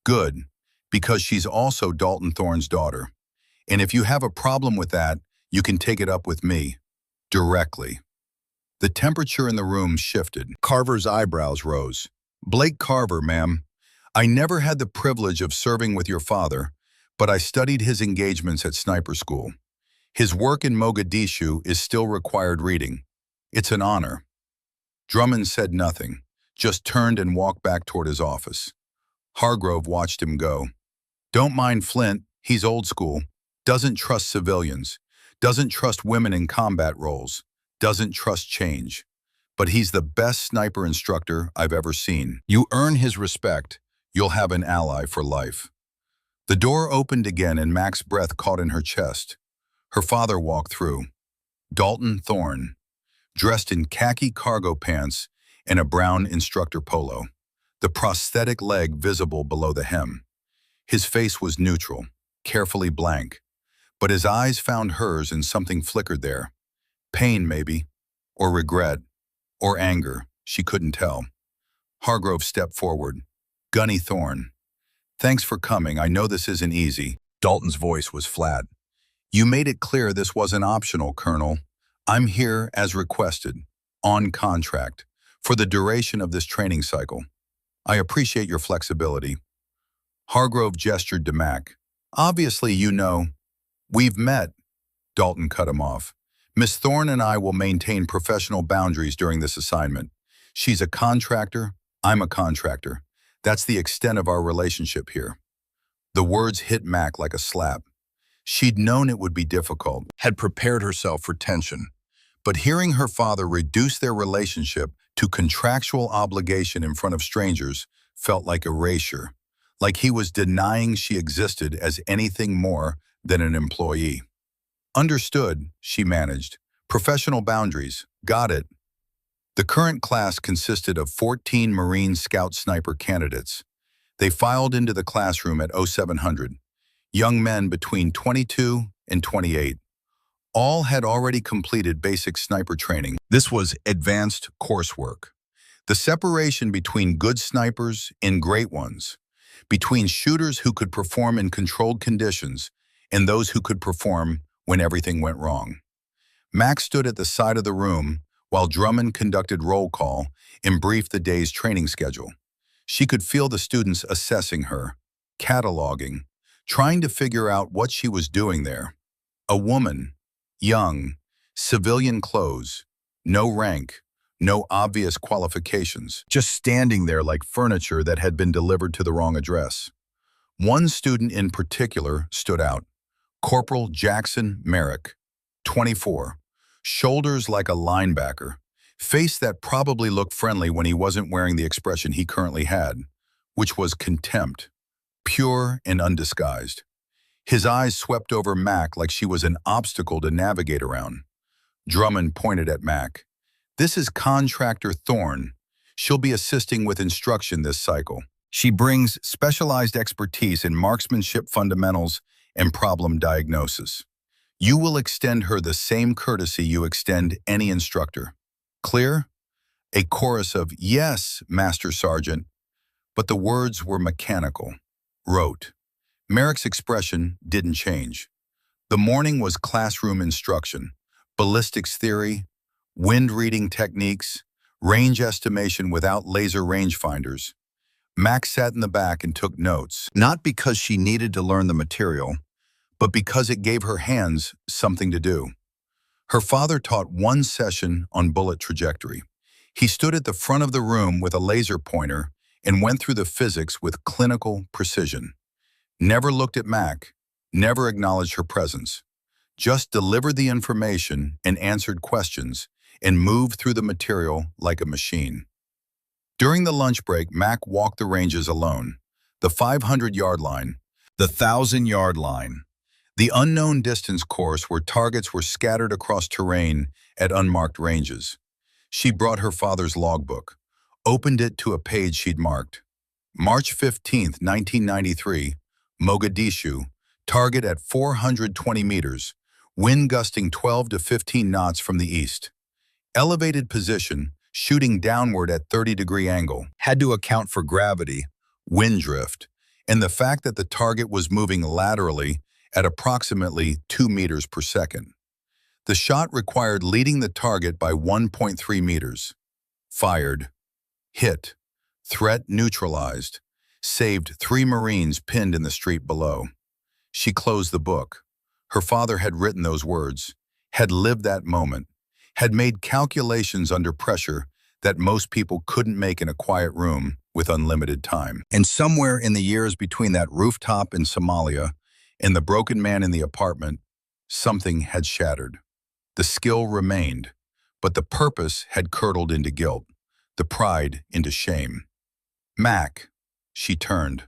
"Good, because she's also Dalton Thorne's daughter. And if you have a problem with that, you can take it up with me, directly." The temperature in the room shifted. Carver's eyebrows rose. "Blake Carver, ma'am. I never had the privilege of serving with your father, but I studied his engagements at sniper school. His work in Mogadishu is still required reading. It's an honor." Drummond said nothing, just turned and walked back toward his office. Hargrove watched him go. "Don't mind Flint, he's old school. Doesn't trust civilians. Doesn't trust women in combat roles. Doesn't trust change. But he's the best sniper instructor I've ever seen. You earn his respect. You'll have an ally for life." The door opened again and Mac's breath caught in her chest. Her father walked through. Dalton Thorne, dressed in khaki cargo pants and a brown instructor polo. the prosthetic leg visible below the hem. His face was neutral, carefully blank, but his eyes found hers and something flickered there. Pain, maybe, or regret, or anger, she couldn't tell. Hargrove stepped forward. Gunny Thorne. Thanks for coming, I know this isn't easy. Dalton's voice was flat. You made it clear this wasn't optional, Colonel. I'm here as requested, on contract, for the duration of this training cycle. I appreciate your flexibility. Hargrove gestured to Mac. Obviously, you know. We've met. Dalton cut him off. Miss Thorne and I will maintain professional boundaries during this assignment. She's a contractor, I'm a contractor. That's the extent of our relationship here. The words hit Mac like a slap. She'd known it would be difficult, had prepared herself for tension. But hearing her father reduce their relationship to contractual obligation in front of strangers felt like erasure, like he was denying she existed as anything more than an employee. Understood, she managed. Professional boundaries, got it. The current class consisted of 14 Marine Scout sniper candidates. They filed into the classroom at 0700, young men between 22 and 28. All had already completed basic sniper training. This was advanced coursework. The separation between good snipers and great ones, between shooters who could perform in controlled conditions and those who could perform when everything went wrong. Max stood at the side of the room while Drummond conducted roll call and briefed the day's training schedule. She could feel the students assessing her, cataloging, trying to figure out what she was doing there. A woman, young, civilian clothes, no rank, no obvious qualifications, just standing there like furniture that had been delivered to the wrong address. One student in particular stood out. Corporal Jackson Merrick, 24, shoulders like a linebacker, face that probably looked friendly when he wasn't wearing the expression he currently had, which was contempt, pure and undisguised. His eyes swept over Mac like she was an obstacle to navigate around. Drummond pointed at Mac. This is Contractor Thorne. She'll be assisting with instruction this cycle. She brings specialized expertise in marksmanship fundamentals and problem diagnosis. You will extend her the same courtesy you extend any instructor. Clear? A chorus of, yes, Master Sergeant. But the words were mechanical, rote. Merrick's expression didn't change. The morning was classroom instruction, ballistics theory, wind reading techniques, range estimation without laser rangefinders. Max sat in the back and took notes, not because she needed to learn the material, but because it gave her hands something to do. Her father taught one session on bullet trajectory. He stood at the front of the room with a laser pointer and went through the physics with clinical precision. Never looked at Mac, never acknowledged her presence. Just delivered the information and answered questions and moved through the material like a machine. During the lunch break, Mac walked the ranges alone. The 500-yard line, the 1,000-yard line, the unknown distance course where targets were scattered across terrain at unmarked ranges. She brought her father's logbook, opened it to a page she'd marked. March 15, 1993, Mogadishu, target at 420 meters, wind gusting 12 to 15 knots from the east. Elevated position, shooting downward at 30-degree angle, had to account for gravity, wind drift, and the fact that the target was moving laterally at approximately 2 meters per second. The shot required leading the target by 1.3 meters. Fired. Hit. Threat neutralized. Saved 3 Marines pinned in the street below. She closed the book. Her father had written those words, had lived that moment, had made calculations under pressure that most people couldn't make in a quiet room with unlimited time. And somewhere in the years between that rooftop in Somalia and the broken man in the apartment, something had shattered. The skill remained, but the purpose had curdled into guilt, the pride into shame. Mac, she turned.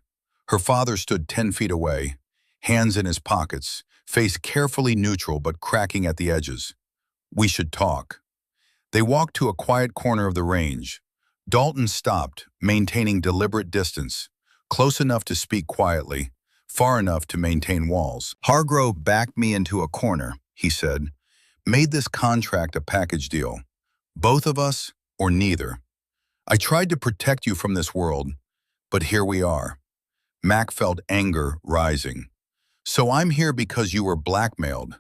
Her father stood 10 feet away, hands in his pockets, face carefully neutral but cracking at the edges. We should talk. They walked to a quiet corner of the range. Dalton stopped, maintaining deliberate distance, close enough to speak quietly, far enough to maintain walls. Hargrove backed me into a corner, he said. Made this contract a package deal. Both of us, or neither. I tried to protect you from this world, but here we are. Mac felt anger rising. So I'm here because you were blackmailed.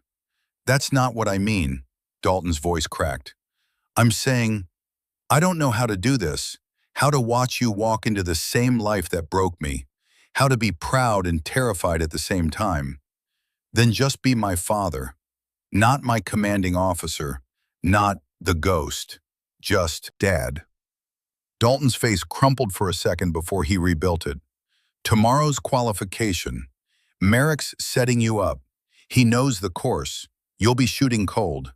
That's not what I mean, Dalton's voice cracked. I'm saying, I don't know how to do this, how to watch you walk into the same life that broke me, how to be proud and terrified at the same time. Then just be my father, not my commanding officer, not the ghost, just Dad. Dalton's face crumpled for a second before he rebuilt it. Tomorrow's qualification. Merrick's setting you up. He knows the course. You'll be shooting cold.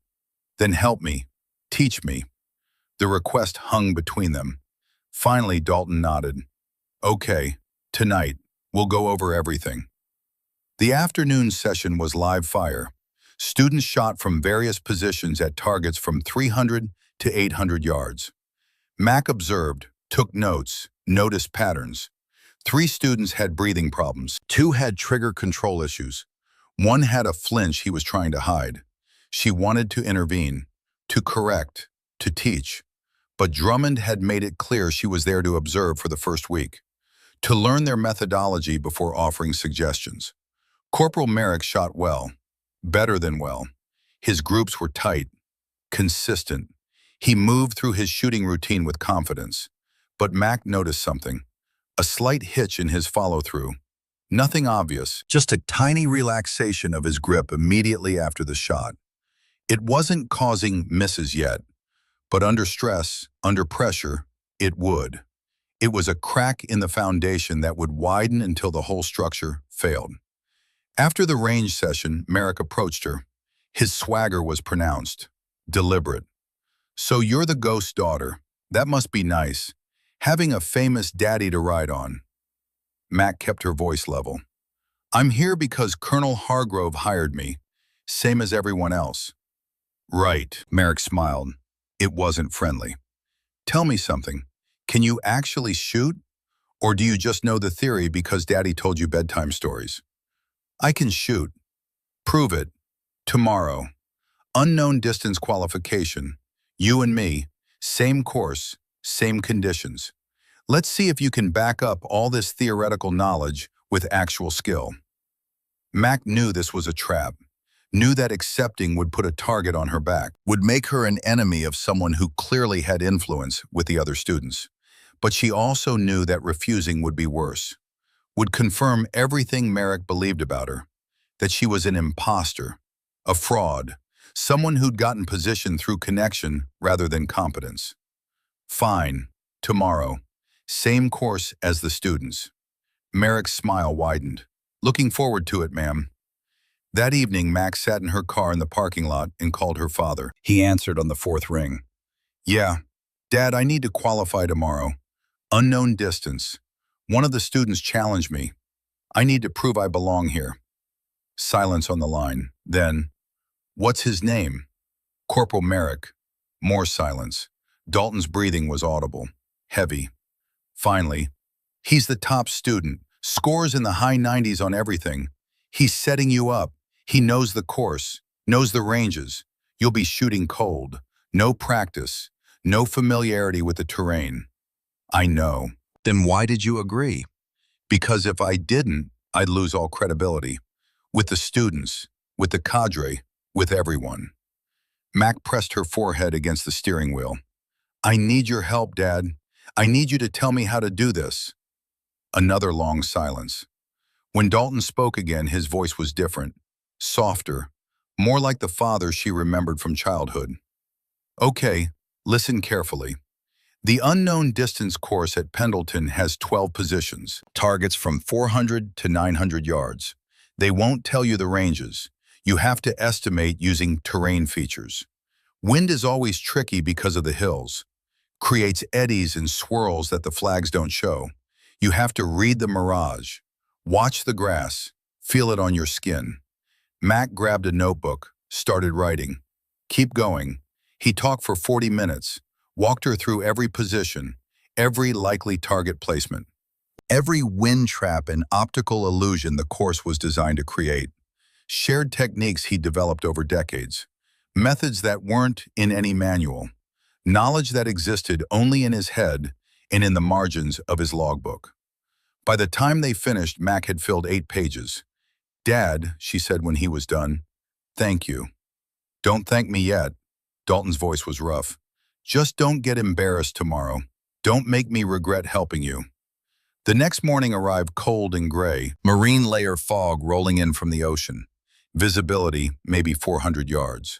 Then help me. Teach me. The request hung between them. Finally, Dalton nodded. Okay, tonight, we'll go over everything. The afternoon session was live fire. Students shot from various positions at targets from 300 to 800 yards. Mac observed, took notes, noticed patterns. 3 students had breathing problems. 2 had trigger control issues. 1 had a flinch he was trying to hide. She wanted to intervene, to correct, to teach. But Drummond had made it clear she was there to observe for the first week, to learn their methodology before offering suggestions. Corporal Merrick shot well, better than well. His groups were tight, consistent. He moved through his shooting routine with confidence. But Mac noticed something, a slight hitch in his follow-through. Nothing obvious, just a tiny relaxation of his grip immediately after the shot. It wasn't causing misses yet, but under stress, under pressure, it would. It was a crack in the foundation that would widen until the whole structure failed. After the range session, Merrick approached her. His swagger was pronounced, deliberate. So you're the ghost daughter. That must be nice. Having a famous daddy to ride on. Mac kept her voice level. I'm here because Colonel Hargrove hired me, same as everyone else. Right, Merrick smiled. It wasn't friendly. Tell me something. Can you actually shoot? Or do you just know the theory because Daddy told you bedtime stories? I can shoot. Prove it. Tomorrow. Unknown distance qualification. You and me. Same course. Same conditions. Let's see if you can back up all this theoretical knowledge with actual skill. Mac knew this was a trap. Knew that accepting would put a target on her back, would make her an enemy of someone who clearly had influence with the other students. But she also knew that refusing would be worse, would confirm everything Merrick believed about her, that she was an imposter, a fraud, someone who'd gotten position through connection rather than competence. Fine, tomorrow, same course as the students. Merrick's smile widened. Looking forward to it, ma'am. That evening, Max sat in her car in the parking lot and called her father. He answered on the 4th ring. Yeah, Dad, I need to qualify tomorrow. Unknown distance. One of the students challenged me. I need to prove I belong here. Silence on the line. Then, what's his name? Corporal Merrick. More silence. Dalton's breathing was audible, heavy. Finally, he's the top student, scores in the high 90s on everything. He's setting you up. He knows the course, knows the ranges. You'll be shooting cold. No practice, no familiarity with the terrain. I know. Then why did you agree? Because if I didn't, I'd lose all credibility. With the students, with the cadre, with everyone. Mac pressed her forehead against the steering wheel. I need your help, Dad. I need you to tell me how to do this. Another long silence. When Dalton spoke again, his voice was different, softer, more like the father she remembered from childhood. Okay, listen carefully. The unknown distance course at Pendleton has 12 positions, targets from 400 to 900 yards. They won't tell you the ranges. You have to estimate using terrain features. Wind is always tricky because of the hills. Creates eddies and swirls that the flags don't show. You have to read the mirage. Watch the grass. Feel it on your skin. Mac grabbed a notebook, started writing. Keep going. He talked for 40 minutes, walked her through every position, every likely target placement, every wind trap and optical illusion the course was designed to create. Shared techniques he developed over decades, methods that weren't in any manual, knowledge that existed only in his head and in the margins of his logbook. By the time they finished, Mac had filled 8 pages. "Dad," she said when he was done, "thank you." "Don't thank me yet." Dalton's voice was rough. "Just don't get embarrassed tomorrow. Don't make me regret helping you." The next morning arrived cold and gray, marine layer fog rolling in from the ocean. Visibility, maybe 400 yards.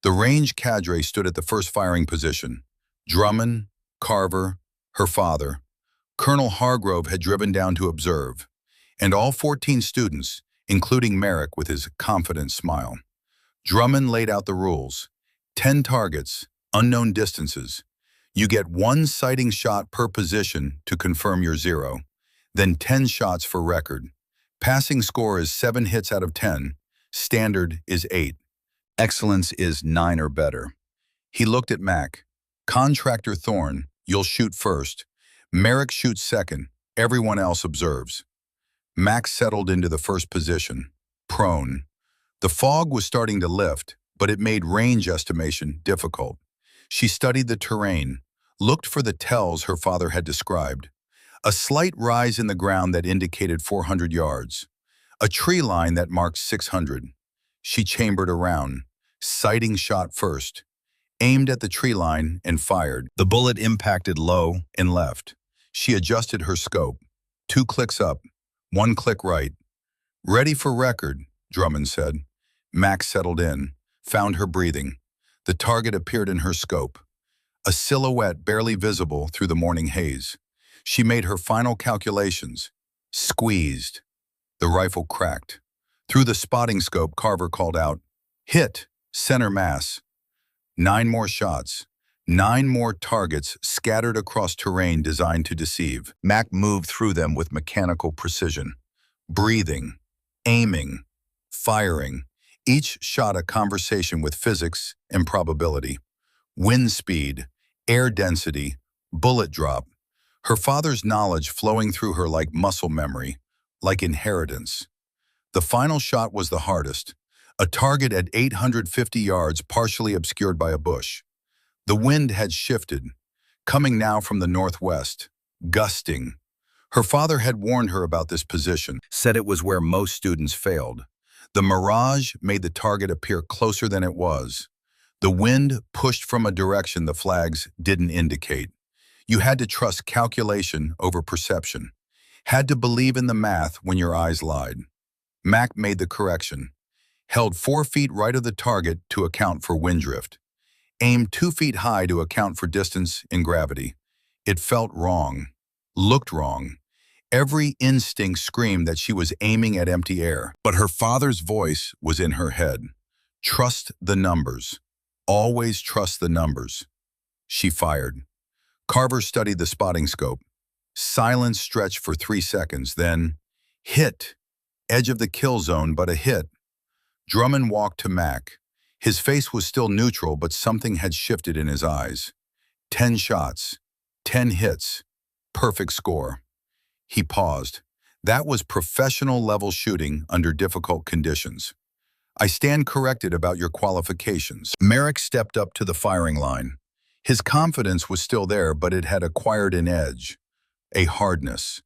The range cadre stood at the first firing position. Drummond, Carver, her father. Colonel Hargrove had driven down to observe. And all 14 students, including Merrick with his confident smile. Drummond laid out the rules. 10 targets, unknown distances. You get 1 sighting shot per position to confirm your 0, then 10 shots for record. Passing score is 7 hits out of 10. Standard is 8. Excellence is 9 or better. He looked at Mac. "Contractor Thorne, you'll shoot first. Merrick shoots second. Everyone else observes." Mac settled into the first position, prone. The fog was starting to lift, but it made range estimation difficult. She studied the terrain, looked for the tells her father had described. A slight rise in the ground that indicated 400 yards. A tree line that marked 600. She chambered around, sighting shot first, aimed at the tree line and fired. The bullet impacted low and left. She adjusted her scope. 2 clicks up, 1 click right. "Ready for record," Drummond said. Max settled in, found her breathing. The target appeared in her scope, a silhouette barely visible through the morning haze. She made her final calculations. Squeezed. The rifle cracked. Through the spotting scope, Carver called out, "Hit, center mass." 9 more shots. 9 more targets scattered across terrain designed to deceive. Mac moved through them with mechanical precision. Breathing, aiming, firing. Each shot a conversation with physics and probability. Wind speed, air density, bullet drop. Her father's knowledge flowing through her like muscle memory, like inheritance. The final shot was the hardest. A target at 850 yards partially obscured by a bush. The wind had shifted, coming now from the northwest, gusting. Her father had warned her about this position, said it was where most students failed. The mirage made the target appear closer than it was. The wind pushed from a direction the flags didn't indicate. You had to trust calculation over perception. Had to believe in the math when your eyes lied. Mac made the correction. Held 4 feet right of the target to account for wind drift. Aimed 2 feet high to account for distance and gravity. It felt wrong. Looked wrong. Every instinct screamed that she was aiming at empty air, but her father's voice was in her head. Trust the numbers. Always trust the numbers. She fired. Carver studied the spotting scope. Silence stretched for 3 seconds, then hit. Edge of the kill zone, but a hit. Drummond walked to Mac. His face was still neutral, but something had shifted in his eyes. 10 shots. 10 hits. Perfect score. He paused. That was professional-level shooting under difficult conditions. "I stand corrected about your qualifications." Merrick stepped up to the firing line. His confidence was still there, but it had acquired an edge, a hardness.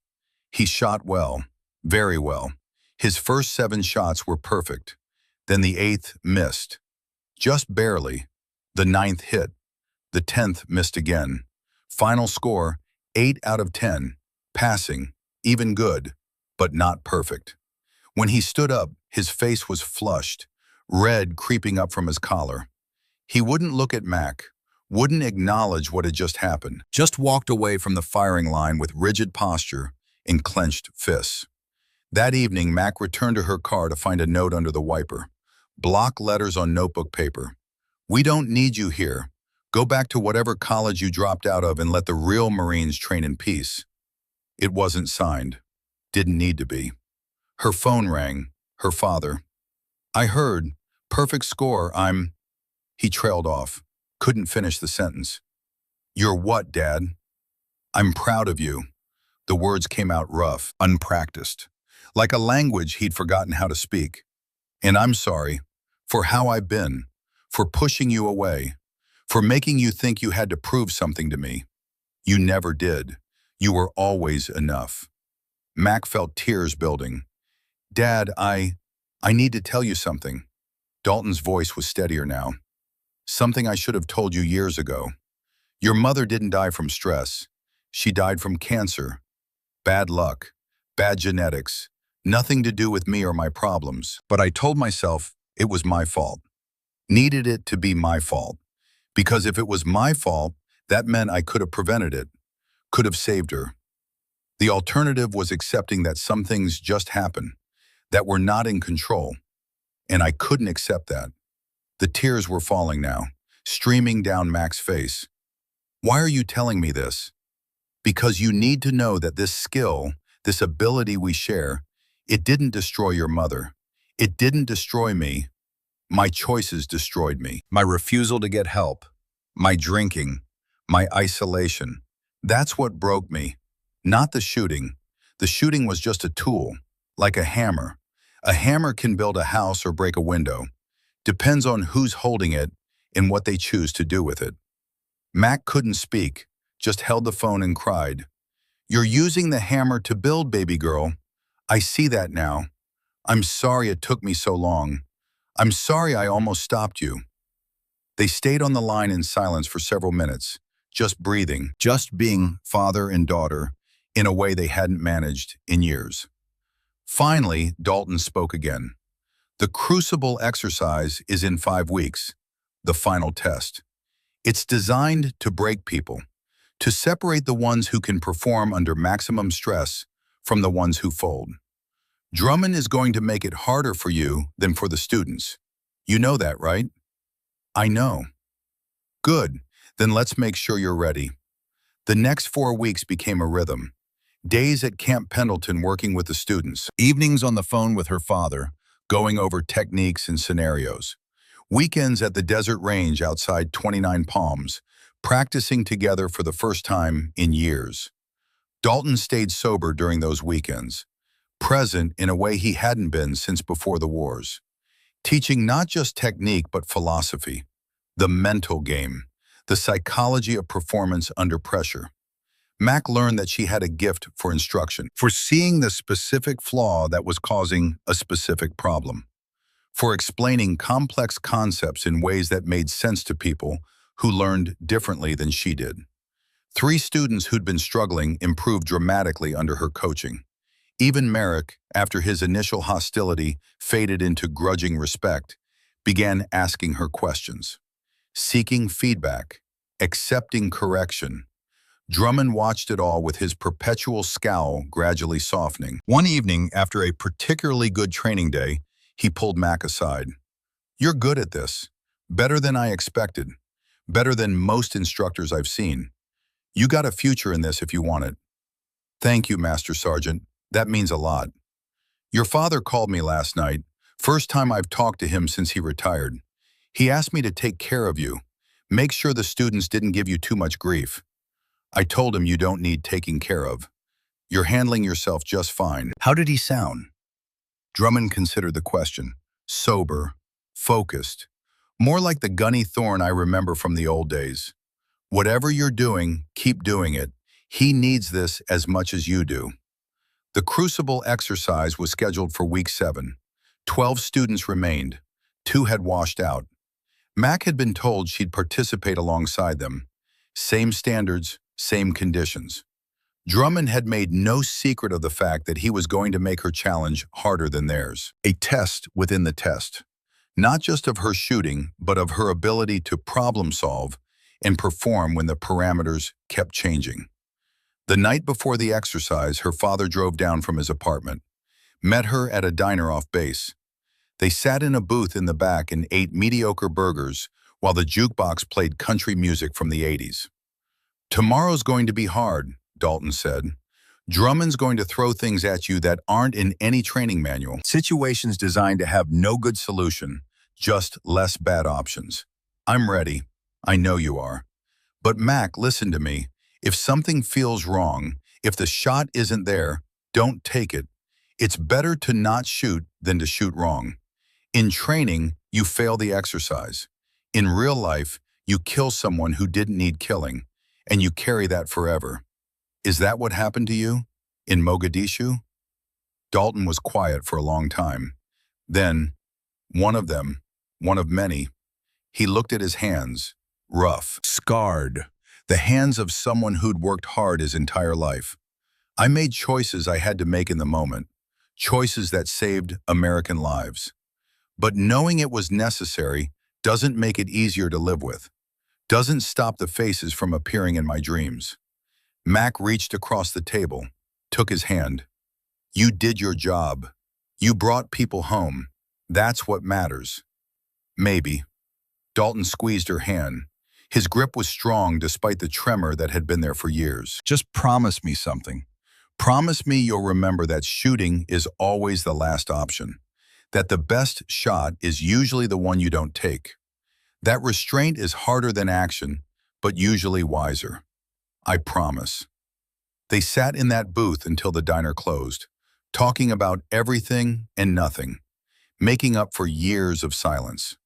He shot well, very well. His first 7 shots were perfect. Then the 8th missed. Just barely. The 9th hit. The 10th missed again. Final score, 8 out of 10. Passing, even good, but not perfect. When he stood up, his face was flushed, red creeping up from his collar. He wouldn't look at Mac, wouldn't acknowledge what had just happened, just walked away from the firing line with rigid posture and clenched fists. That evening, Mac returned to her car to find a note under the wiper. Block letters on notebook paper. "We don't need you here. Go back to whatever college you dropped out of and let the real Marines train in peace." It wasn't signed. Didn't need to be. Her phone rang. Her father. "I heard. Perfect score. I'm..." He trailed off. Couldn't finish the sentence. "You're what, Dad?" I'm proud of you. The words came out rough, unpracticed, like a language he'd forgotten how to speak. And I'm sorry for how I've been, for pushing you away, for making you think you had to prove something to me. You never did. You were always enough. Mac felt tears building. Dad, I need to tell you something. Dalton's voice was steadier now. Something I should have told you years ago. Your mother didn't die from stress. She died from cancer. Bad luck. Bad genetics. Nothing to do with me or my problems. But I told myself it was my fault. Needed it to be my fault. Because if it was my fault, that meant I could have prevented it. Could have saved her. The alternative was accepting that some things just happen, that we're not in control. And I couldn't accept that. The tears were falling now, streaming down Mac's face. Why are you telling me this? Because you need to know that this skill, this ability we share, it didn't destroy your mother. It didn't destroy me. My choices destroyed me. My refusal to get help, my drinking, my isolation. That's what broke me. Not the shooting. The shooting was just a tool, like a hammer. A hammer can build a house or break a window. Depends on who's holding it and what they choose to do with it. Mac couldn't speak, just held the phone and cried. You're using the hammer to build, baby girl. I see that now. I'm sorry it took me so long. I'm sorry I almost stopped you. They stayed on the line in silence for several minutes, just breathing, just being father and daughter in a way they hadn't managed in years. Finally, Dalton spoke again. The crucible exercise is in 5 weeks, the final test. It's designed to break people, to separate the ones who can perform under maximum stress from the ones who fold. Drummond is going to make it harder for you than for the students. You know that, right? I know. Good, then let's make sure you're ready. The next 4 weeks became a rhythm. Days at Camp Pendleton working with the students, evenings on the phone with her father, going over techniques and scenarios. Weekends at the desert range outside 29 Palms, practicing together for the first time in years. Dalton stayed sober during those weekends, present in a way he hadn't been since before the wars, teaching not just technique but philosophy, the mental game, the psychology of performance under pressure. Mac learned that she had a gift for instruction, for seeing the specific flaw that was causing a specific problem, for explaining complex concepts in ways that made sense to people who learned differently than she did. 3 students who'd been struggling improved dramatically under her coaching. Even Merrick, after his initial hostility faded into grudging respect, began asking her questions, seeking feedback, accepting correction. Drummond watched it all with his perpetual scowl gradually softening. One evening, after a particularly good training day, he pulled Mac aside. You're good at this. Better than I expected. Better than most instructors I've seen. You got a future in this if you want it. Thank you, Master Sergeant. That means a lot. Your father called me last night. First time I've talked to him since he retired. He asked me to take care of you. Make sure the students didn't give you too much grief. I told him you don't need taking care of. You're handling yourself just fine. How did he sound? Drummond considered the question. Sober, focused. More like the gunny thorn I remember from the old days. Whatever you're doing, keep doing it. He needs this as much as you do. The crucible exercise was scheduled for week 7. 12 students remained. 2 had washed out. Mac had been told she'd participate alongside them. Same standards, same conditions. Drummond had made no secret of the fact that he was going to make her challenge harder than theirs. A test within the test. Not just of her shooting, but of her ability to problem solve and perform when the parameters kept changing. The night before the exercise, her father drove down from his apartment, met her at a diner off base. They sat in a booth in the back and ate mediocre burgers while the jukebox played country music from the 80s. Tomorrow's going to be hard, Dalton said. Drummond's going to throw things at you that aren't in any training manual. Situations designed to have no good solution, just less bad options. I'm ready. I know you are. But Mac, listen to me. If something feels wrong, if the shot isn't there, don't take it. It's better to not shoot than to shoot wrong. In training, you fail the exercise. In real life, you kill someone who didn't need killing, and you carry that forever. Is that what happened to you? In Mogadishu? Dalton was quiet for a long time. Then, one of them, one of many, he looked at his hands, rough, scarred, the hands of someone who'd worked hard his entire life. I made choices I had to make in the moment, choices that saved American lives. But knowing it was necessary doesn't make it easier to live with, doesn't stop the faces from appearing in my dreams. Mac reached across the table, took his hand. You did your job. You brought people home. That's what matters. Maybe. Dalton squeezed her hand. His grip was strong despite the tremor that had been there for years. Just promise me something. Promise me you'll remember that shooting is always the last option, that the best shot is usually the one you don't take. That restraint is harder than action, but usually wiser. I promise. They sat in that booth until the diner closed, talking about everything and nothing, making up for years of silence.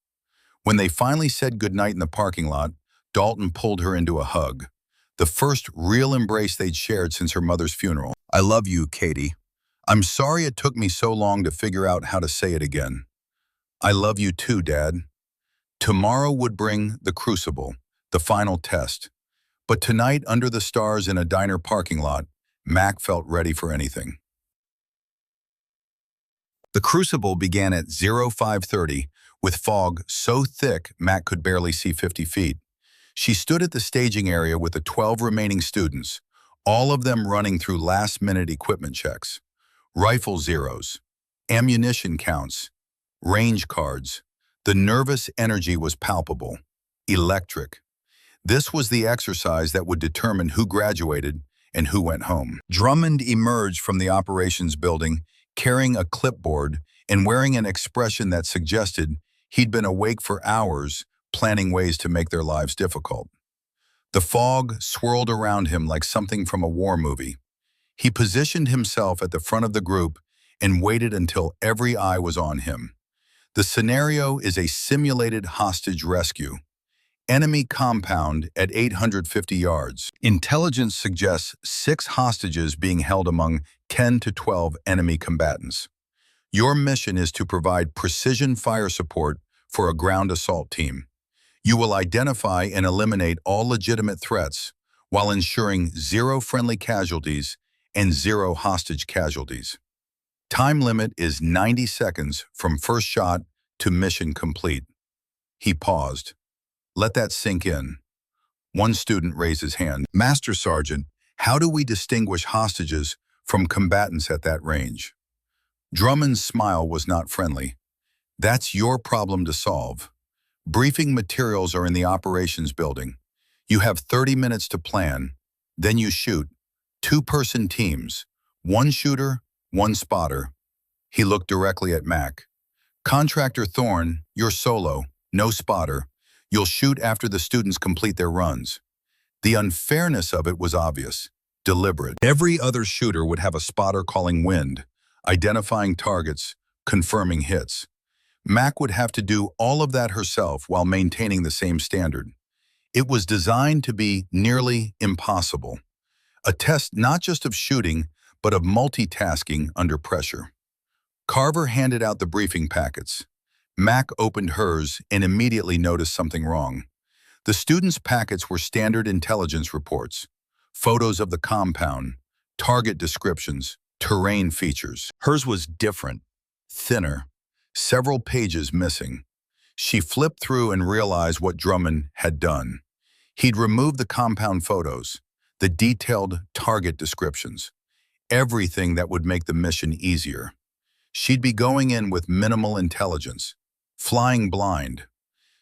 When they finally said goodnight in the parking lot, Dalton pulled her into a hug, the first real embrace they'd shared since her mother's funeral. I love you, Katie. I'm sorry it took me so long to figure out how to say it again. I love you too, Dad. Tomorrow would bring the crucible, the final test. But tonight, under the stars in a diner parking lot, Mac felt ready for anything. The crucible began at 05:30, with fog so thick Mac could barely see 50 feet. She stood at the staging area with the 12 remaining students, all of them running through last-minute equipment checks. Rifle zeros, ammunition counts, range cards. The nervous energy was palpable, electric. This was the exercise that would determine who graduated and who went home. Drummond emerged from the operations building, carrying a clipboard and wearing an expression that suggested he'd been awake for hours, planning ways to make their lives difficult. The fog swirled around him like something from a war movie. He positioned himself at the front of the group and waited until every eye was on him. The scenario is a simulated hostage rescue. Enemy compound at 850 yards. Intelligence suggests 6 hostages being held among 10 to 12 enemy combatants. Your mission is to provide precision fire support for a ground assault team. You will identify and eliminate all legitimate threats while ensuring 0 friendly casualties and 0 hostage casualties. Time limit is 90 seconds from first shot to mission complete. He paused. Let that sink in. One student raised his hand. Master Sergeant, how do we distinguish hostages from combatants at that range? Drummond's smile was not friendly. That's your problem to solve. Briefing materials are in the operations building. You have 30 minutes to plan. Then you shoot. 2-person teams. 1 shooter, 1 spotter. He looked directly at Mac. Contractor Thorne, you're solo, no spotter. You'll shoot after the students complete their runs. The unfairness of it was obvious, deliberate. Every other shooter would have a spotter calling wind, identifying targets, confirming hits. Mac would have to do all of that herself while maintaining the same standard. It was designed to be nearly impossible. A test not just of shooting, but of multitasking under pressure. Carver handed out the briefing packets. Mac opened hers and immediately noticed something wrong. The students' packets were standard intelligence reports, photos of the compound, target descriptions, terrain features. Hers was different, thinner, several pages missing. She flipped through and realized what Drummond had done. He'd removed the compound photos, the detailed target descriptions, everything that would make the mission easier. She'd be going in with minimal intelligence, flying blind.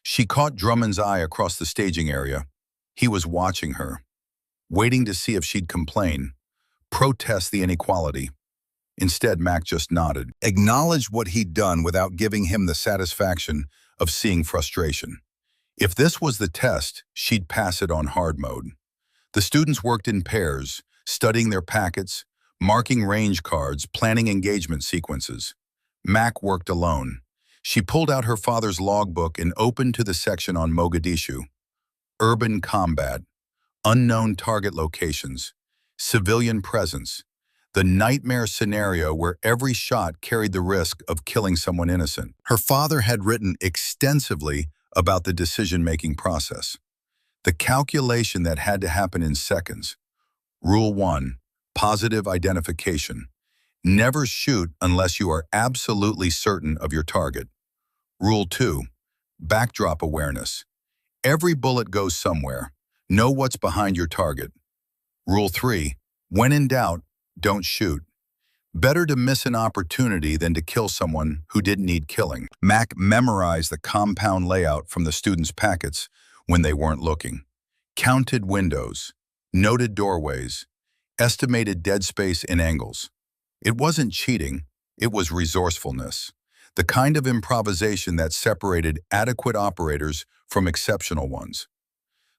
She caught Drummond's eye across the staging area. He was watching her, waiting to see if she'd complain, protest the inequality. Instead, Mac just nodded, acknowledged what he'd done without giving him the satisfaction of seeing frustration. If this was the test, she'd pass it on hard mode. The students worked in pairs, studying their packets, marking range cards, planning engagement sequences. Mac worked alone. She pulled out her father's logbook and opened to the section on Mogadishu. Urban combat, unknown target locations, civilian presence, the nightmare scenario where every shot carried the risk of killing someone innocent. Her father had written extensively about the decision-making process, the calculation that had to happen in seconds. Rule 1, positive identification. Never shoot unless you are absolutely certain of your target. Rule 2, backdrop awareness. Every bullet goes somewhere. Know what's behind your target. Rule 3, when in doubt, don't shoot. Better to miss an opportunity than to kill someone who didn't need killing. Mac memorized the compound layout from the students' packets when they weren't looking. Counted windows, noted doorways, estimated dead space in angles. It wasn't cheating, it was resourcefulness. The kind of improvisation that separated adequate operators from exceptional ones.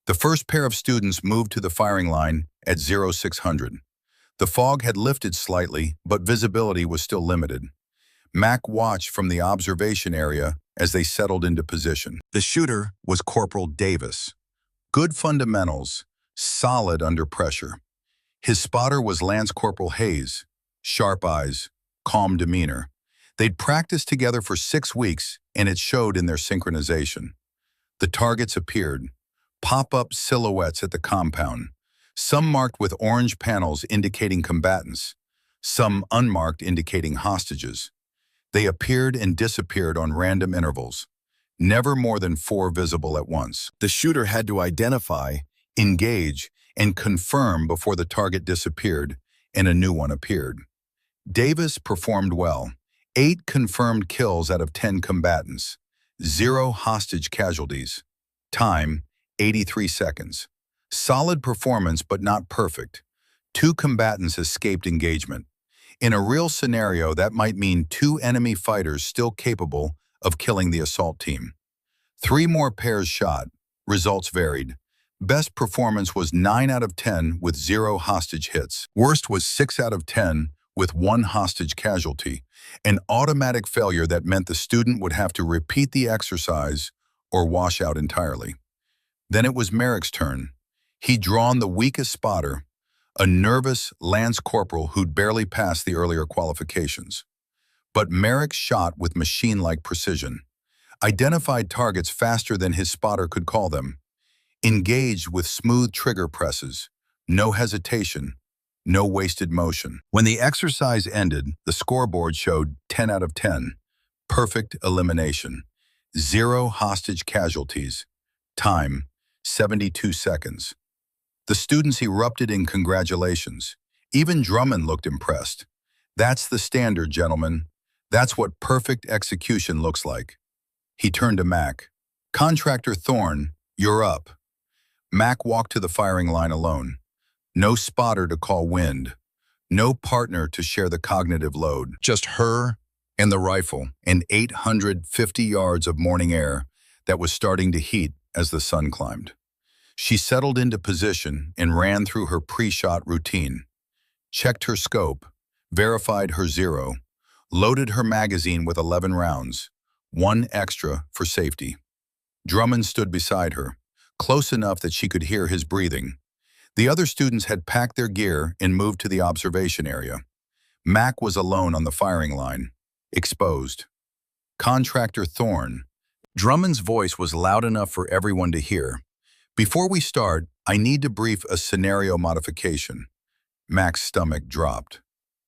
The first pair of students moved to the firing line at 0600. The fog had lifted slightly, but visibility was still limited. Mac watched from the observation area as they settled into position. The shooter was Corporal Davis. Good fundamentals, solid under pressure. His spotter was Lance Corporal Hayes. Sharp eyes, calm demeanor. They'd practiced together for 6 weeks, and it showed in their synchronization. The targets appeared, pop-up silhouettes at the compound, some marked with orange panels indicating combatants, some unmarked indicating hostages. They appeared and disappeared on random intervals, never more than 4 visible at once. The shooter had to identify, engage, and confirm before the target disappeared and a new one appeared. Davis performed well. 8 confirmed kills out of 10 combatants. 0 hostage casualties. Time, 83 seconds. Solid performance, but not perfect. 2 combatants escaped engagement. In a real scenario, that might mean 2 enemy fighters still capable of killing the assault team. 3 more pairs shot. Results varied. Best performance was 9 out of 10 with 0 hostage hits. Worst was 6 out of 10 with 1 hostage casualty, an automatic failure that meant the student would have to repeat the exercise or wash out entirely. Then it was Merrick's turn. He'd drawn the weakest spotter, a nervous Lance Corporal who'd barely passed the earlier qualifications. But Merrick shot with machine-like precision, identified targets faster than his spotter could call them, engaged with smooth trigger presses, no hesitation, no wasted motion. When the exercise ended, the scoreboard showed 10 out of 10. Perfect elimination. 0 hostage casualties. Time, 72 seconds. The students erupted in congratulations. Even Drummond looked impressed. That's the standard, gentlemen. That's what perfect execution looks like. He turned to Mac. Contractor Thorne, you're up. Mac walked to the firing line alone. No spotter to call wind. No partner to share the cognitive load. Just her and the rifle and 850 yards of morning air that was starting to heat as the sun climbed. She settled into position and ran through her pre-shot routine. Checked her scope, verified her 0, loaded her magazine with 11 rounds, 1 extra for safety. Drummond stood beside her, close enough that she could hear his breathing. The other students had packed their gear and moved to the observation area. Mac was alone on the firing line, exposed. Contractor Thorne. Drummond's voice was loud enough for everyone to hear. Before we start, I need to brief a scenario modification. Mac's stomach dropped.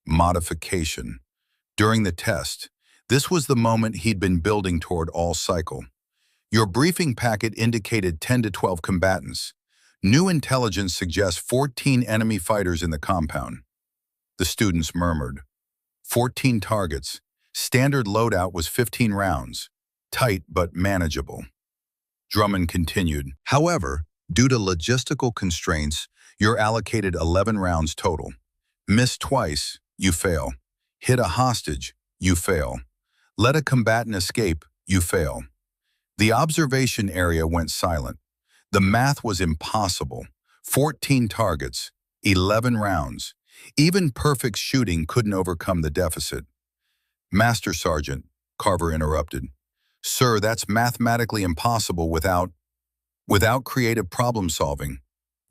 Modification. During the test, this was the moment he'd been building toward all cycle. Your briefing packet indicated 10 to 12 combatants. New intelligence suggests 14 enemy fighters in the compound. The students murmured. 14 targets. Standard loadout was 15 rounds. Tight but manageable. Drummond continued. However, due to logistical constraints, you're allocated 11 rounds total. Miss twice, you fail. Hit a hostage, you fail. Let a combatant escape, you fail. The observation area went silent. The math was impossible. 14 targets, 11 rounds. Even perfect shooting couldn't overcome the deficit. Master Sergeant, Carver interrupted. Sir, that's mathematically impossible without creative problem solving.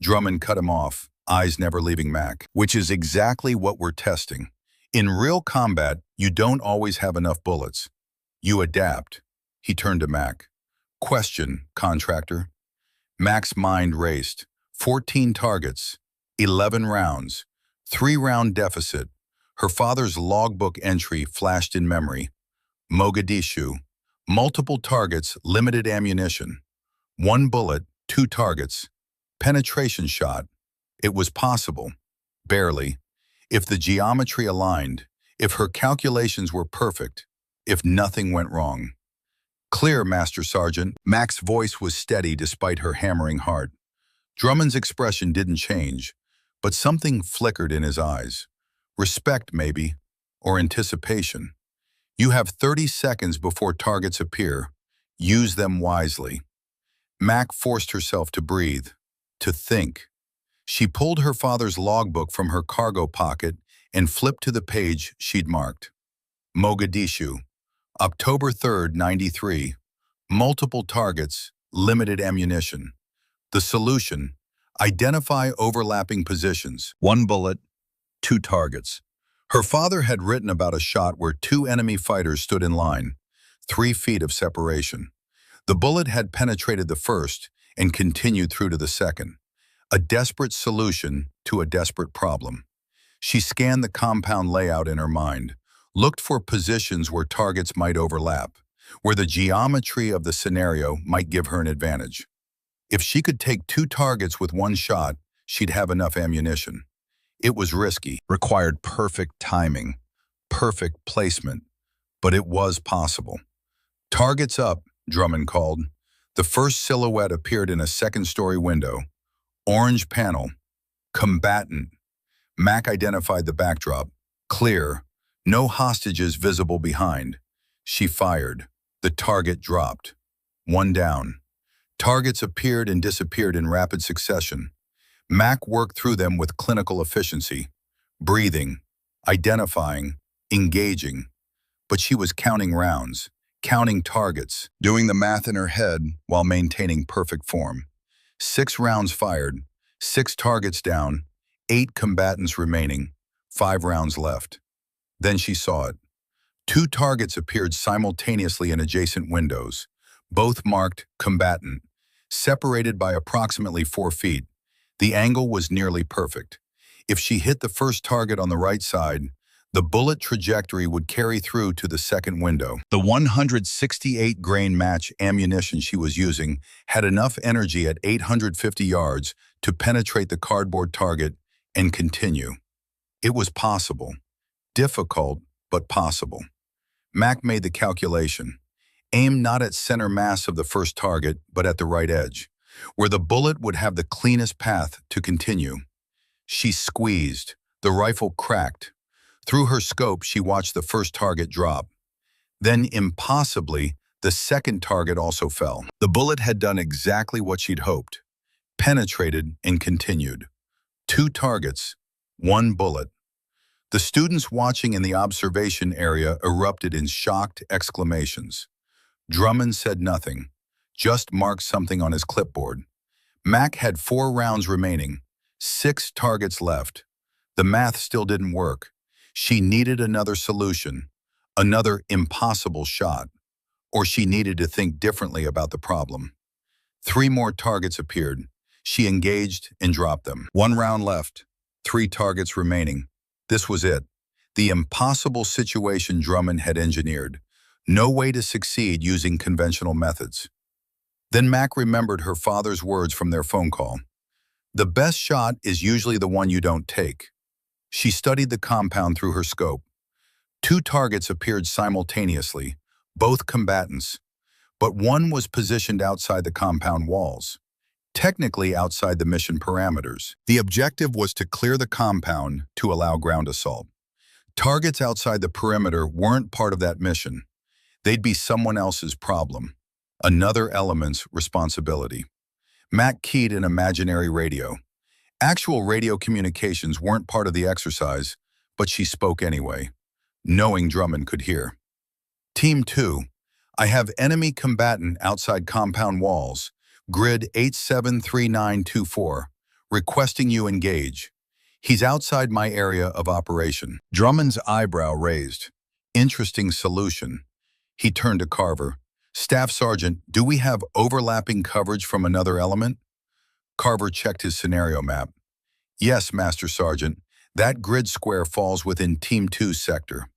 Drummond cut him off, eyes never leaving Mac. Which is exactly what we're testing. In real combat, you don't always have enough bullets. You adapt. He turned to Mac. Question, contractor. Mac's mind raced. 14 targets, 11 rounds, 3-round deficit. Her father's logbook entry flashed in memory. Mogadishu. Multiple targets, limited ammunition. 1 bullet, 2 targets. Penetration shot. It was possible. Barely. If the geometry aligned, if her calculations were perfect, if nothing went wrong. Clear, Master Sergeant. Mac's voice was steady despite her hammering heart. Drummond's expression didn't change, but something flickered in his eyes. Respect, maybe, or anticipation. You have 30 seconds before targets appear. Use them wisely. Mac forced herself to breathe, to think. She pulled her father's logbook from her cargo pocket and flipped to the page she'd marked. Mogadishu, October 3rd, 93. Multiple targets, limited ammunition. The solution: identify overlapping positions. 1 bullet, 2 targets. Her father had written about a shot where 2 enemy fighters stood in line, 3 feet of separation. The bullet had penetrated the first and continued through to the second. A desperate solution to a desperate problem. She scanned the compound layout in her mind, looked for positions where targets might overlap, where the geometry of the scenario might give her an advantage. If she could take 2 targets with 1 shot, she'd have enough ammunition. It was risky, required perfect timing, perfect placement, but it was possible. Targets up, Drummond called. The first silhouette appeared in a second-story window. Orange panel. Combatant. Mac identified the backdrop. Clear. No hostages visible behind. She fired. The target dropped. 1 down. Targets appeared and disappeared in rapid succession. Mac worked through them with clinical efficiency, breathing, identifying, engaging. But she was counting rounds, counting targets, doing the math in her head while maintaining perfect form. 6 rounds fired, 6 targets down, 8 combatants remaining, 5 rounds left. Then she saw it. 2 targets appeared simultaneously in adjacent windows, both marked combatant, separated by approximately 4 feet. The angle was nearly perfect. If she hit the first target on the right side, the bullet trajectory would carry through to the second window. The 168 grain match ammunition she was using had enough energy at 850 yards to penetrate the cardboard target and continue. It was possible. Difficult, but possible. Mac made the calculation. Aim not at center mass of the first target, but at the right edge, where the bullet would have the cleanest path to continue. She squeezed. The rifle cracked. Through her scope, she watched the first target drop. Then, impossibly, the second target also fell. The bullet had done exactly what she'd hoped. Penetrated and continued. 2 targets, 1 bullet. The students watching in the observation area erupted in shocked exclamations. Drummond said nothing, just marked something on his clipboard. Mac had 4 rounds remaining, 6 targets left. The math still didn't work. She needed another solution, another impossible shot, or she needed to think differently about the problem. 3 more targets appeared. She engaged and dropped them. 1 round left, 3 targets remaining. This was it. The impossible situation Drummond had engineered. No way to succeed using conventional methods. Then Mac remembered her father's words from their phone call. The best shot is usually the one you don't take. She studied the compound through her scope. 2 targets appeared simultaneously, both combatants, but one was positioned outside the compound walls, technically outside the mission parameters. The objective was to clear the compound to allow ground assault. Targets outside the perimeter weren't part of that mission. They'd be someone else's problem, another element's responsibility. Mac keyed an imaginary radio. Actual radio communications weren't part of the exercise, but she spoke anyway, knowing Drummond could hear. Team 2, I have enemy combatant outside compound walls, grid 873924, requesting you engage. He's outside my area of operation. Drummond's eyebrow raised. Interesting solution. He turned to Carver. Staff Sergeant, do we have overlapping coverage from another element? Carver checked his scenario map. Yes, Master Sergeant. That grid square falls within Team 2's sector.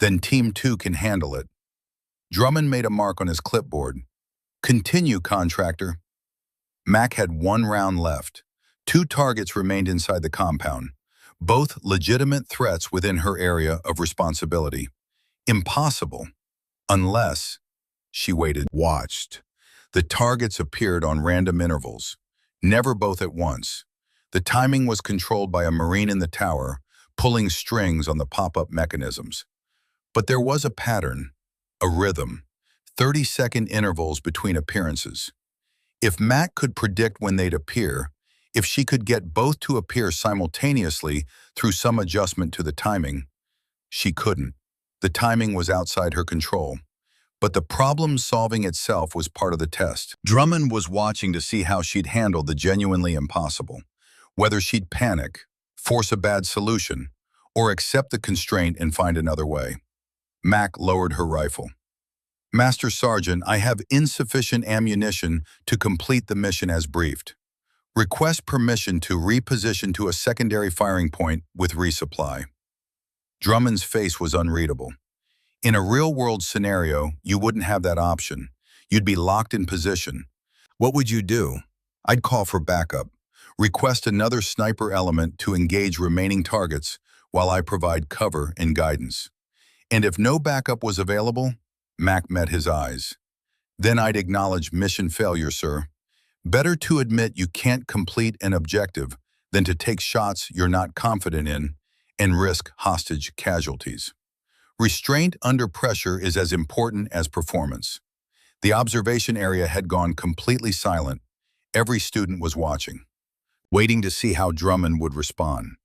Then Team 2 can handle it. Drummond made a mark on his clipboard. Continue, contractor. Mac had 1 round left. 2 targets remained inside the compound, both legitimate threats within her area of responsibility. Impossible. Unless, she waited, watched. The targets appeared on random intervals, never both at once. The timing was controlled by a Marine in the tower, pulling strings on the pop-up mechanisms. But there was a pattern, a rhythm, 30-second intervals between appearances. If Mac could predict when they'd appear, if she could get both to appear simultaneously through some adjustment to the timing, she couldn't. The timing was outside her control. But the problem solving itself was part of the test. Drummond was watching to see how she'd handle the genuinely impossible. Whether she'd panic, force a bad solution, or accept the constraint and find another way. Mac lowered her rifle. Master Sergeant, I have insufficient ammunition to complete the mission as briefed. Request permission to reposition to a secondary firing point with resupply. Drummond's face was unreadable. In a real-world scenario, you wouldn't have that option. You'd be locked in position. What would you do? I'd call for backup. Request another sniper element to engage remaining targets while I provide cover and guidance. And if no backup was available, Mac met his eyes. Then I'd acknowledge mission failure, sir. Better to admit you can't complete an objective than to take shots you're not confident in and risk hostage casualties. Restraint under pressure is as important as performance. The observation area had gone completely silent. Every student was watching, waiting to see how Drummond would respond.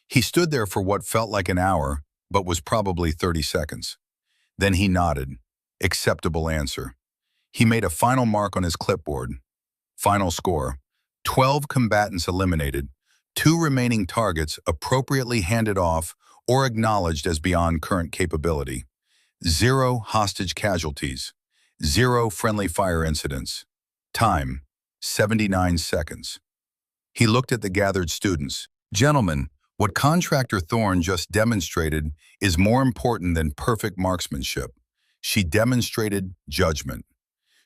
He stood there for what felt like an hour, but was probably 30 seconds. Then he nodded. Acceptable answer. He made a final mark on his clipboard. Final score, 12 combatants eliminated, 2 remaining targets appropriately handed off or acknowledged as beyond current capability. 0 hostage casualties. 0 friendly fire incidents. Time, 79 seconds. He looked at the gathered students. Gentlemen, what Contractor Thorne just demonstrated is more important than perfect marksmanship. She demonstrated judgment.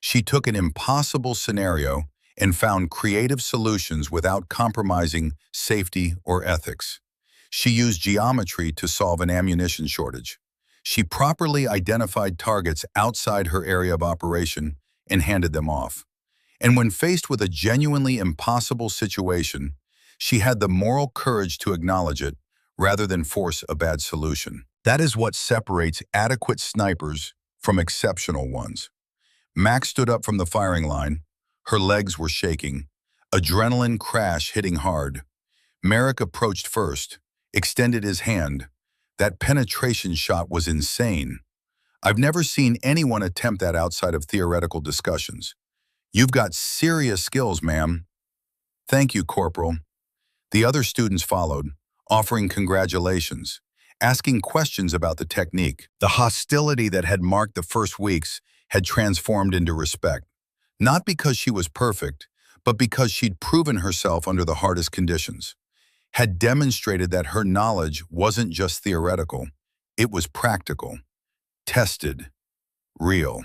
She took an impossible scenario and found creative solutions without compromising safety or ethics. She used geometry to solve an ammunition shortage. She properly identified targets outside her area of operation and handed them off. And when faced with a genuinely impossible situation, she had the moral courage to acknowledge it rather than force a bad solution. That is what separates adequate snipers from exceptional ones. Max stood up from the firing line. Her legs were shaking. Adrenaline crash hitting hard. Merrick approached first, extended his hand. That penetration shot was insane. I've never seen anyone attempt that outside of theoretical discussions. You've got serious skills, ma'am. Thank you, Corporal. The other students followed, offering congratulations, asking questions about the technique. The hostility that had marked the first weeks had transformed into respect. Not because she was perfect, but because she'd proven herself under the hardest conditions. Had demonstrated that her knowledge wasn't just theoretical, it was practical, tested, real.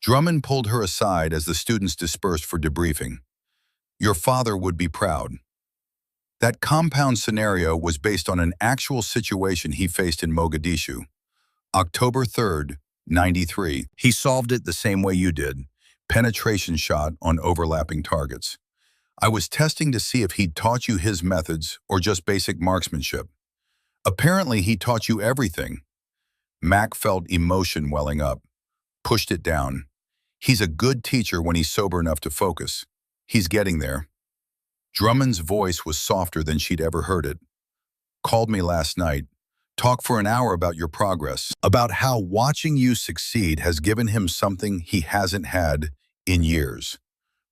Drummond pulled her aside as the students dispersed for debriefing. Your father would be proud. That compound scenario was based on an actual situation he faced in Mogadishu. October 3rd, 93. He solved it the same way you did. Penetration shot on overlapping targets. I was testing to see if he'd taught you his methods or just basic marksmanship. Apparently, he taught you everything. Mac felt emotion welling up, pushed it down. He's a good teacher when he's sober enough to focus. He's getting there. Drummond's voice was softer than she'd ever heard it. Called me last night. Talked for an hour about your progress, about how watching you succeed has given him something he hasn't had in years.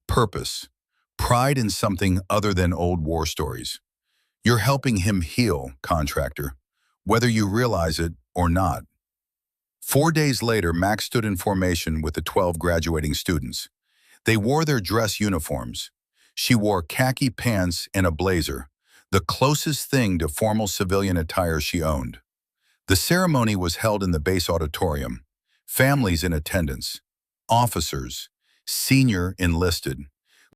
Purpose. Pride in something other than old war stories. You're helping him heal, contractor, whether you realize it or not. 4 days later, Max stood in formation with the 12 graduating students. They wore their dress uniforms. She wore khaki pants and a blazer, the closest thing to formal civilian attire she owned. The ceremony was held in the base auditorium. Families in attendance. Officers. Senior enlisted.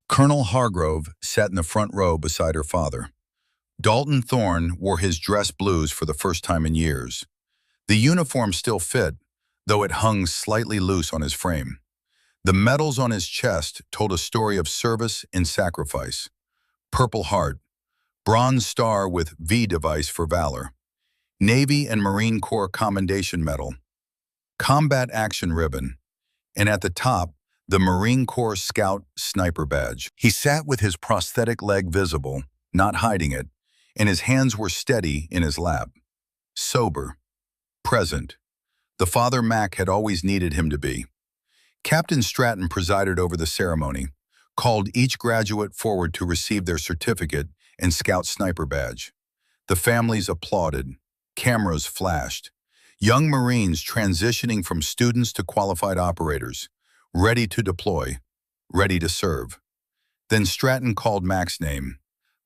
Colonel Hargrove sat in the front row beside her father. Dalton Thorne wore his dress blues for the first time in years. The uniform still fit, though it hung slightly loose on his frame. The medals on his chest told a story of service and sacrifice. Purple Heart, Bronze Star with V device for valor, Navy and Marine Corps Commendation Medal, Combat Action Ribbon, and at the top, the Marine Corps Scout Sniper Badge. He sat with his prosthetic leg visible, not hiding it, and his hands were steady in his lap. Sober. Present. The father Mac had always needed him to be. Captain Stratton presided over the ceremony, called each graduate forward to receive their certificate and Scout Sniper Badge. The families applauded. Cameras flashed. Young Marines transitioning from students to qualified operators, ready to deploy, ready to serve. Then Stratton called Mac's name.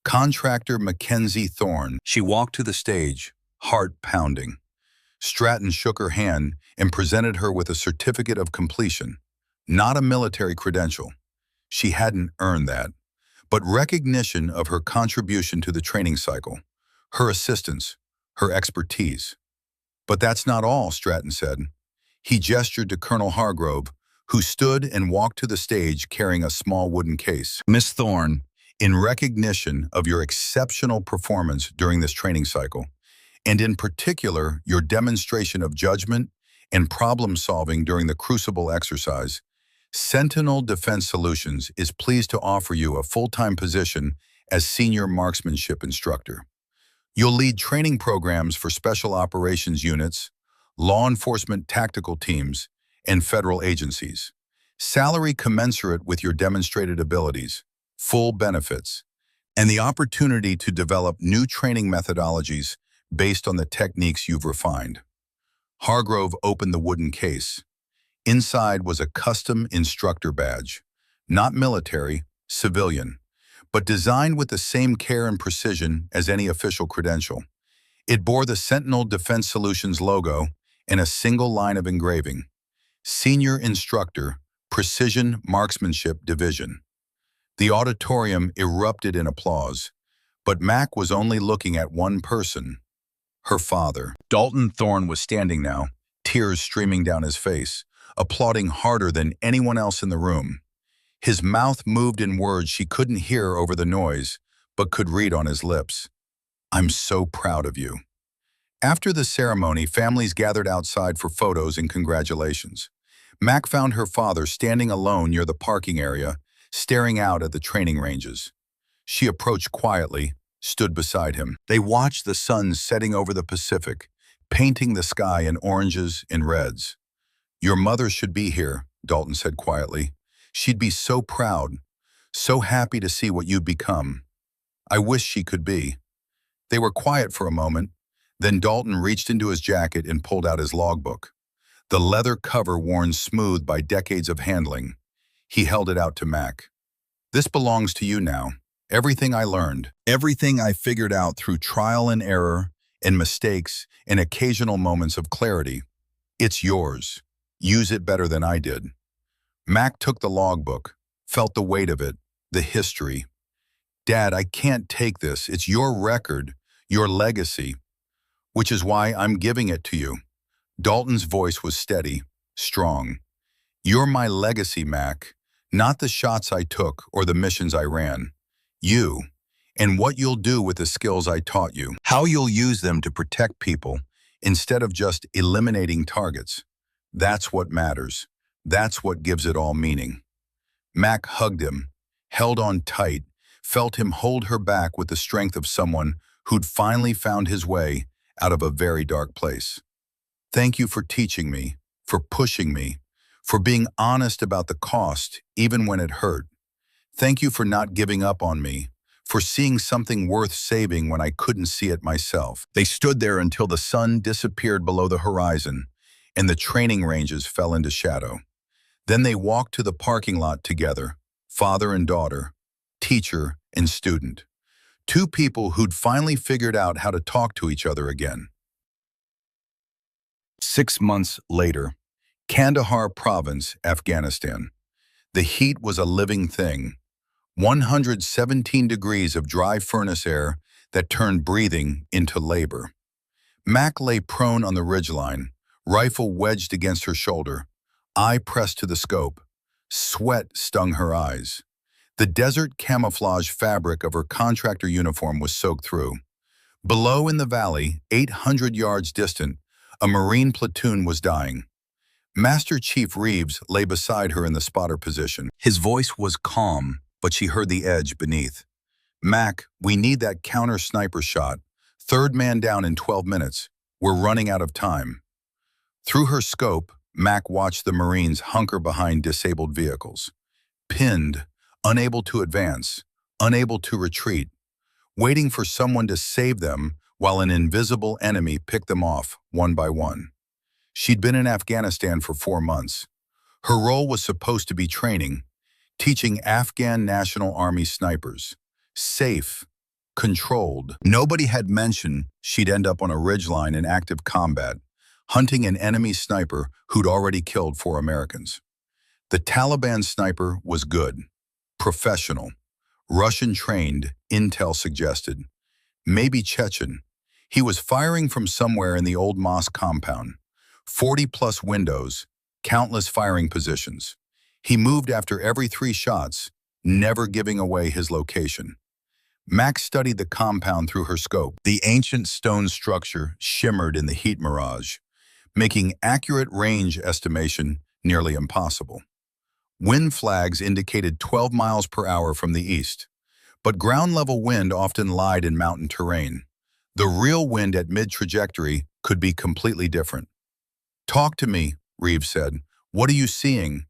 Contractor Mackenzie Thorne. She walked to the stage, heart pounding. Stratton shook her hand and presented her with a certificate of completion, not a military credential. She hadn't earned that, but recognition of her contribution to the training cycle, her assistance, her expertise. But that's not all, Stratton said. He gestured to Colonel Hargrove, who stood and walked to the stage carrying a small wooden case. Miss Thorne, in recognition of your exceptional performance during this training cycle, and in particular your demonstration of judgment and problem-solving during the Crucible exercise, Sentinel Defense Solutions is pleased to offer you a full-time position as Senior Marksmanship Instructor. You'll lead training programs for Special Operations Units, law enforcement tactical teams, and federal agencies. Salary commensurate with your demonstrated abilities, full benefits, and the opportunity to develop new training methodologies based on the techniques you've refined. Hargrove opened the wooden case. Inside was a custom instructor badge, not military, civilian, but designed with the same care and precision as any official credential. It bore the Sentinel Defense Solutions logo and a single line of engraving. Senior Instructor, Precision Marksmanship Division. The auditorium erupted in applause, but Mac was only looking at one person, her father. Dalton Thorne was standing now, tears streaming down his face, applauding harder than anyone else in the room. His mouth moved in words she couldn't hear over the noise, but could read on his lips. I'm so proud of you. After the ceremony, families gathered outside for photos and congratulations. Mac found her father standing alone near the parking area, staring out at the training ranges. She approached quietly, stood beside him. They watched the sun setting over the Pacific, painting the sky in oranges and reds. Your mother should be here, Dalton said quietly. She'd be so proud, so happy to see what you'd become. I wish she could be. They were quiet for a moment. Then Dalton reached into his jacket and pulled out his logbook. The leather cover worn smooth by decades of handling. He held it out to Mac. This belongs to you now. Everything I learned, everything I figured out through trial and error and mistakes and occasional moments of clarity. It's yours. Use it better than I did. Mac took the logbook, felt the weight of it, the history. Dad, I can't take this. It's your record, your legacy, which is why I'm giving it to you. Dalton's voice was steady, strong. You're my legacy, Mac, not the shots I took or the missions I ran. You, and what you'll do with the skills I taught you. How you'll use them to protect people instead of just eliminating targets. That's what matters. That's what gives it all meaning. Mac hugged him, held on tight, felt him hold her back with the strength of someone who'd finally found his way out of a very dark place. Thank you for teaching me, for pushing me, for being honest about the cost, even when it hurt. Thank you for not giving up on me, for seeing something worth saving when I couldn't see it myself. They stood there until the sun disappeared below the horizon and the training ranges fell into shadow. Then they walked to the parking lot together, father and daughter, teacher and student. Two people who'd finally figured out how to talk to each other again. 6 months later, Kandahar province, Afghanistan. The heat was a living thing. 117 degrees of dry furnace air that turned breathing into labor. Mac lay prone on the ridgeline, rifle wedged against her shoulder, eye pressed to the scope. Sweat stung her eyes. The desert camouflage fabric of her contractor uniform was soaked through. Below in the valley, 800 yards distant, a Marine platoon was dying. Master Chief Reeves lay beside her in the spotter position. His voice was calm, but she heard the edge beneath. Mac, we need that counter sniper shot. Third man down in 12 minutes. We're running out of time. Through her scope, Mac watched the Marines hunker behind disabled vehicles. Pinned, unable to advance, unable to retreat, waiting for someone to save them while an invisible enemy picked them off one by one. She'd been in Afghanistan for 4 months. Her role was supposed to be training, teaching Afghan National Army snipers. Safe, controlled. Nobody had mentioned she'd end up on a ridgeline in active combat, hunting an enemy sniper who'd already killed 4 Americans. The Taliban sniper was good, professional, Russian-trained, intel suggested. Maybe Chechen. He was firing from somewhere in the old mosque compound. 40-plus windows, countless firing positions. He moved after every 3 shots, never giving away his location. Max studied the compound through her scope. The ancient stone structure shimmered in the heat mirage, making accurate range estimation nearly impossible. Wind flags indicated 12 miles per hour from the east, but ground-level wind often lied in mountain terrain. The real wind at mid-trajectory could be completely different. "Talk to me," Reeves said. "What are you seeing?"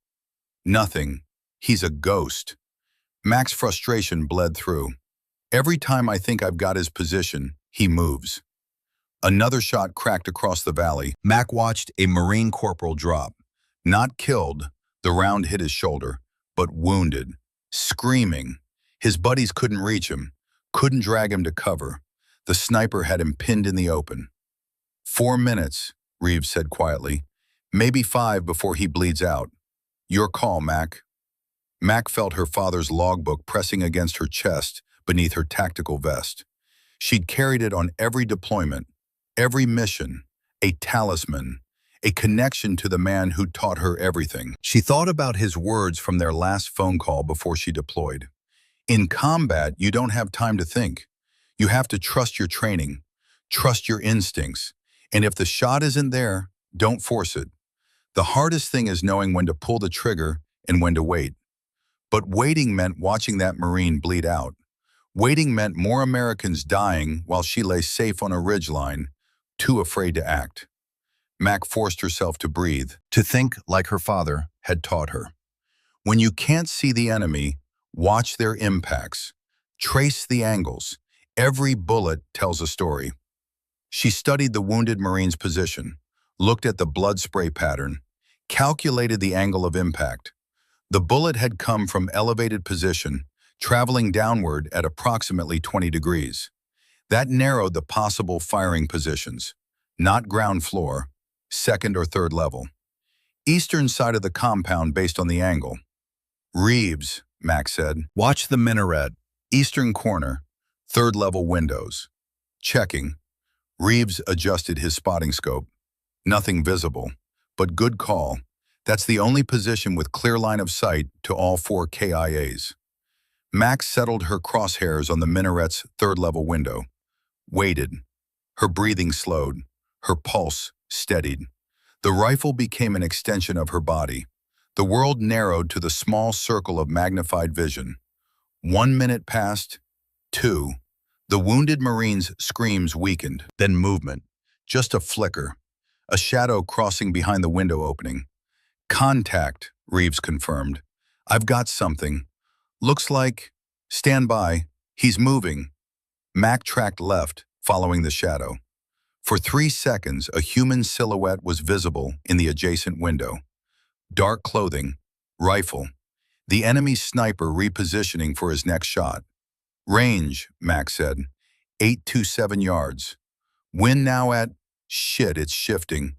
"Nothing. He's a ghost." Mac's frustration bled through. "Every time I think I've got his position, he moves." Another shot cracked across the valley. Mac watched a Marine corporal drop. Not killed, the round hit his shoulder, but wounded, screaming. His buddies couldn't reach him, couldn't drag him to cover. The sniper had him pinned in the open. 4 minutes, Reeves said quietly. "Maybe 5 before he bleeds out. Your call, Mac." Mac felt her father's logbook pressing against her chest beneath her tactical vest. She'd carried it on every deployment, every mission, a talisman, a connection to the man who taught her everything. She thought about his words from their last phone call before she deployed. In combat, you don't have time to think. You have to trust your training, trust your instincts, and if the shot isn't there, don't force it. The hardest thing is knowing when to pull the trigger and when to wait. But waiting meant watching that Marine bleed out. Waiting meant more Americans dying while she lay safe on a ridgeline, too afraid to act. Mac forced herself to breathe, to think like her father had taught her. When you can't see the enemy, watch their impacts. Trace the angles. Every bullet tells a story. She studied the wounded Marine's position, looked at the blood spray pattern, calculated the angle of impact. The bullet had come from elevated position, traveling downward at approximately 20 degrees. That narrowed the possible firing positions, not ground floor, second or third level. Eastern side of the compound based on the angle. "Reeves," Max said, "watch the minaret, eastern corner, third level windows." Checking. Reeves adjusted his spotting scope. Nothing visible, but good call. That's the only position with clear line of sight to all 4 KIAs. Max settled her crosshairs on the minaret's third-level window. Waited. Her breathing slowed. Her pulse steadied. The rifle became an extension of her body. The world narrowed to the small circle of magnified vision. 1 minute passed. 2. The wounded Marine's screams weakened. Then movement. Just a flicker. A shadow crossing behind the window opening. Contact, Reeves confirmed. I've got something. Looks like... Stand by. He's moving. Mac tracked left, following the shadow. For 3 seconds, a human silhouette was visible in the adjacent window. Dark clothing, rifle. The enemy sniper repositioning for his next shot. Range, Mac said. 827 yards. Wind now at... Shit, it's shifting.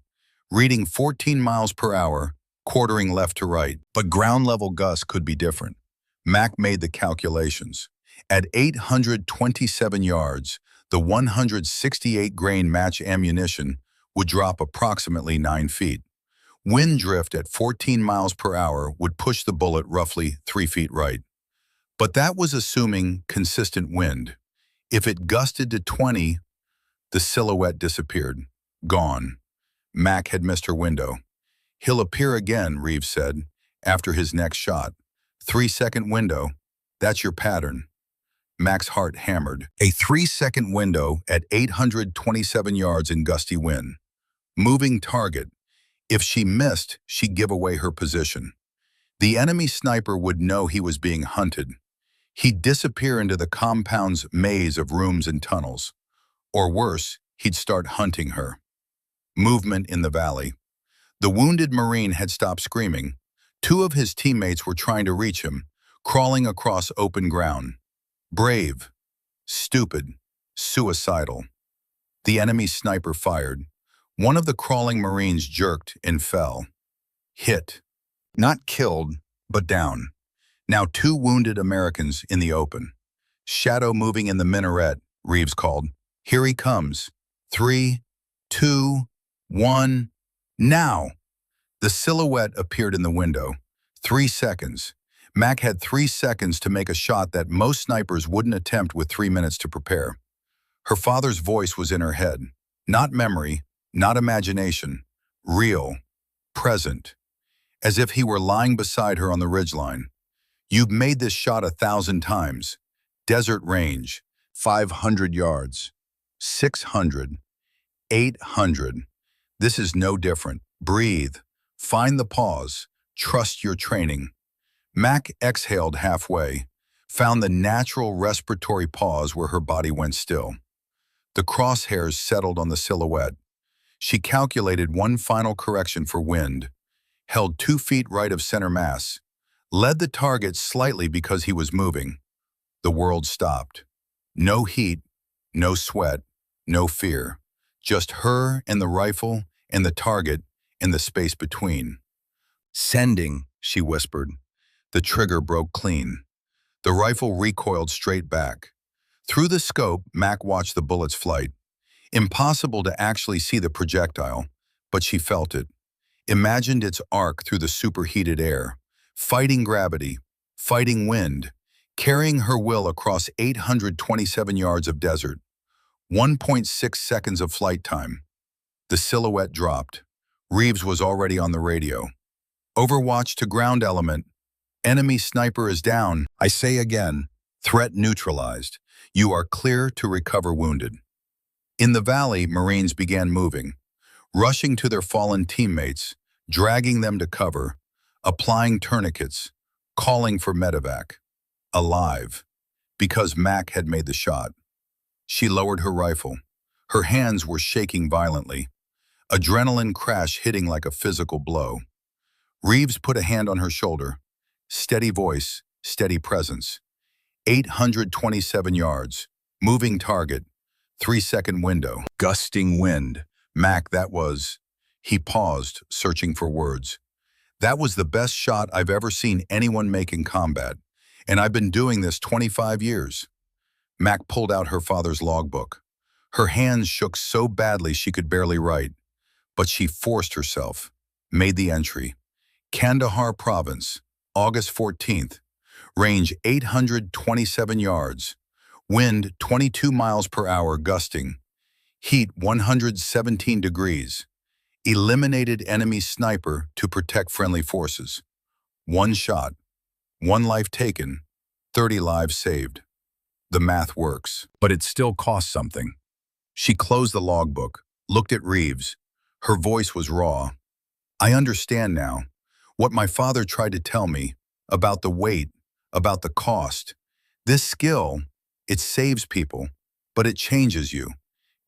Reading 14 miles per hour, quartering left to right. But ground-level gusts could be different. Mac made the calculations. At 827 yards, the 168-grain match ammunition would drop approximately 9 feet. Wind drift at 14 miles per hour would push the bullet roughly 3 feet right. But that was assuming consistent wind. If it gusted to 20, the silhouette disappeared. Gone. Mac had missed her window. He'll appear again, Reeves said, after his next shot. 3-second window. That's your pattern. Mac's heart hammered. A 3-second window at 827 yards in gusty wind. Moving target. If she missed, she'd give away her position. The enemy sniper would know he was being hunted. He'd disappear into the compound's maze of rooms and tunnels. Or worse, he'd start hunting her. Movement in the valley. The wounded Marine had stopped screaming. 2 of his teammates were trying to reach him, crawling across open ground. Brave, stupid, suicidal. The enemy sniper fired. One of the crawling Marines jerked and fell. Hit. Not killed, but down. Now 2 wounded Americans in the open. Shadow moving in the minaret, Reeves called. Here he comes. 3, 2, 1, now! The silhouette appeared in the window. 3 seconds. Mac had 3 seconds to make a shot that most snipers wouldn't attempt with 3 minutes to prepare. Her father's voice was in her head. Not memory, not imagination. Real. Present. As if he were lying beside her on the ridgeline. You've made this shot 1,000 times. Desert range. 500 yards. 600. 800. This is no different. Breathe. Find the pause. Trust your training. Mac exhaled halfway, found the natural respiratory pause where her body went still. The crosshairs settled on the silhouette. She calculated one final correction for wind, held 2 feet right of center mass, led the target slightly because he was moving. The world stopped. No heat, no sweat, no fear. Just her and the rifle and the target and the space between. Sending, she whispered. The trigger broke clean. The rifle recoiled straight back. Through the scope, Mac watched the bullet's flight. Impossible to actually see the projectile, but she felt it. Imagined its arc through the superheated air, fighting gravity, fighting wind, carrying her will across 827 yards of desert. 1.6 seconds of flight time. The silhouette dropped. Reeves was already on the radio. Overwatch to ground element. Enemy sniper is down. I say again, threat neutralized. You are clear to recover wounded. In the valley, Marines began moving, rushing to their fallen teammates, dragging them to cover, applying tourniquets, calling for medevac. Alive. Because Mac had made the shot. She lowered her rifle. Her hands were shaking violently. Adrenaline crash hitting like a physical blow. Reeves put a hand on her shoulder. Steady voice, steady presence. 827 yards. Moving target. 3-second window. Gusting wind. Mac, that was... He paused, searching for words. That was the best shot I've ever seen anyone make in combat. And I've been doing this 25 years. Mac pulled out her father's logbook. Her hands shook so badly she could barely write. But she forced herself. Made the entry. Kandahar Province, August 14th. Range 827 yards. Wind 22 miles per hour gusting. Heat 117 degrees. Eliminated enemy sniper to protect friendly forces. 1 shot. 1 life taken. 30 lives saved. The math works, but it still costs something. She closed the logbook, looked at Reeves. Her voice was raw. I understand now. What my father tried to tell me about the weight, about the cost. This skill, it saves people, but it changes you.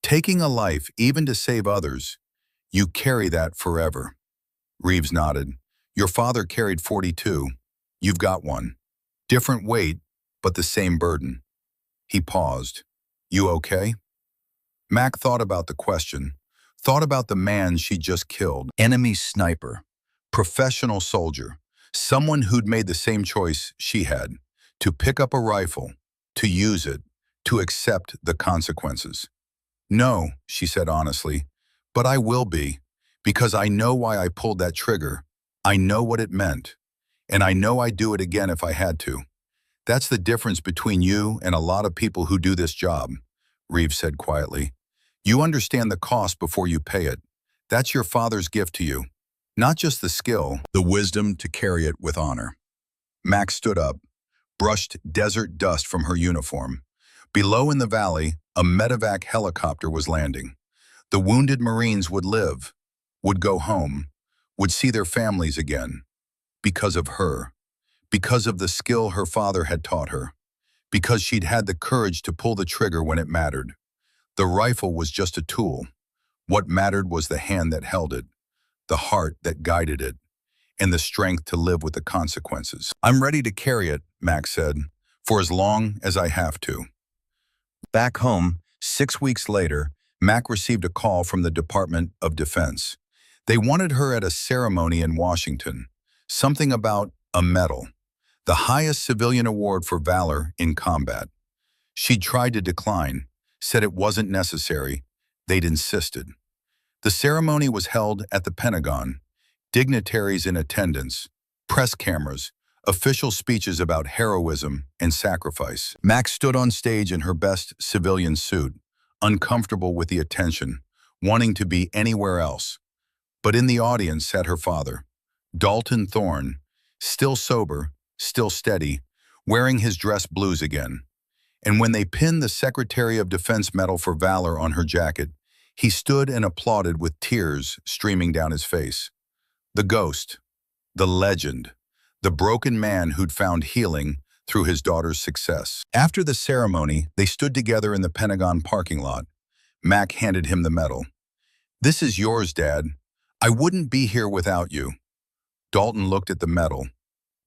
Taking a life, even to save others, you carry that forever. Reeves nodded. Your father carried 42. You've got one. Different weight, but the same burden. He paused. You okay? Mac thought about the question, thought about the man she'd just killed. Enemy sniper, professional soldier, someone who'd made the same choice she had, to pick up a rifle, to use it, to accept the consequences. No, she said honestly, but I will be, because I know why I pulled that trigger. I know what it meant, and I know I'd do it again if I had to. That's the difference between you and a lot of people who do this job, Reeves said quietly. You understand the cost before you pay it. That's your father's gift to you. Not just the skill, the wisdom to carry it with honor. Max stood up, brushed desert dust from her uniform. Below in the valley, a medevac helicopter was landing. The wounded Marines would live, would go home, would see their families again. Because of her. Because of the skill her father had taught her. Because she'd had the courage to pull the trigger when it mattered. The rifle was just a tool. What mattered was the hand that held it, the heart that guided it, and the strength to live with the consequences. I'm ready to carry it, Max said, for as long as I have to. Back home, 6 weeks later, Mac received a call from the Department of Defense. They wanted her at a ceremony in Washington, something about a medal, the highest civilian award for valor in combat. She tried to decline, said it wasn't necessary. They'd insisted. The ceremony was held at the Pentagon, dignitaries in attendance, press cameras, official speeches about heroism and sacrifice. Max stood on stage in her best civilian suit, uncomfortable with the attention, wanting to be anywhere else. But in the audience sat her father, Dalton Thorne, still sober, still steady, wearing his dress blues again. And when they pinned the Secretary of Defense Medal for Valor on her jacket, he stood and applauded with tears streaming down his face. The ghost, the legend, the broken man who'd found healing through his daughter's success. After the ceremony, they stood together in the Pentagon parking lot. Mac handed him the medal. This is yours, Dad. I wouldn't be here without you. Dalton looked at the medal,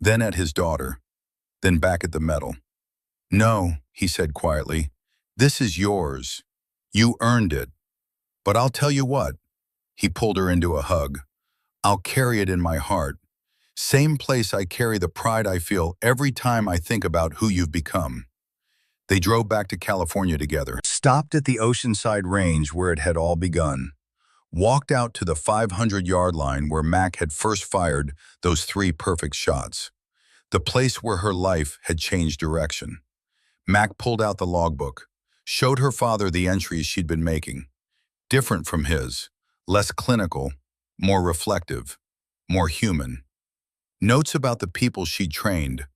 then at his daughter, then back at the medal. No, he said quietly, this is yours. You earned it. But I'll tell you what. He pulled her into a hug. I'll carry it in my heart. Same place I carry the pride I feel every time I think about who you've become. They drove back to California together, stopped at the Oceanside Range where it had all begun, walked out to the 500-yard line where Mac had first fired those 3 perfect shots, the place where her life had changed direction. Mac pulled out the logbook, showed her father the entries she'd been making, different from his, less clinical, more reflective, more human. Notes about the people she'd trained,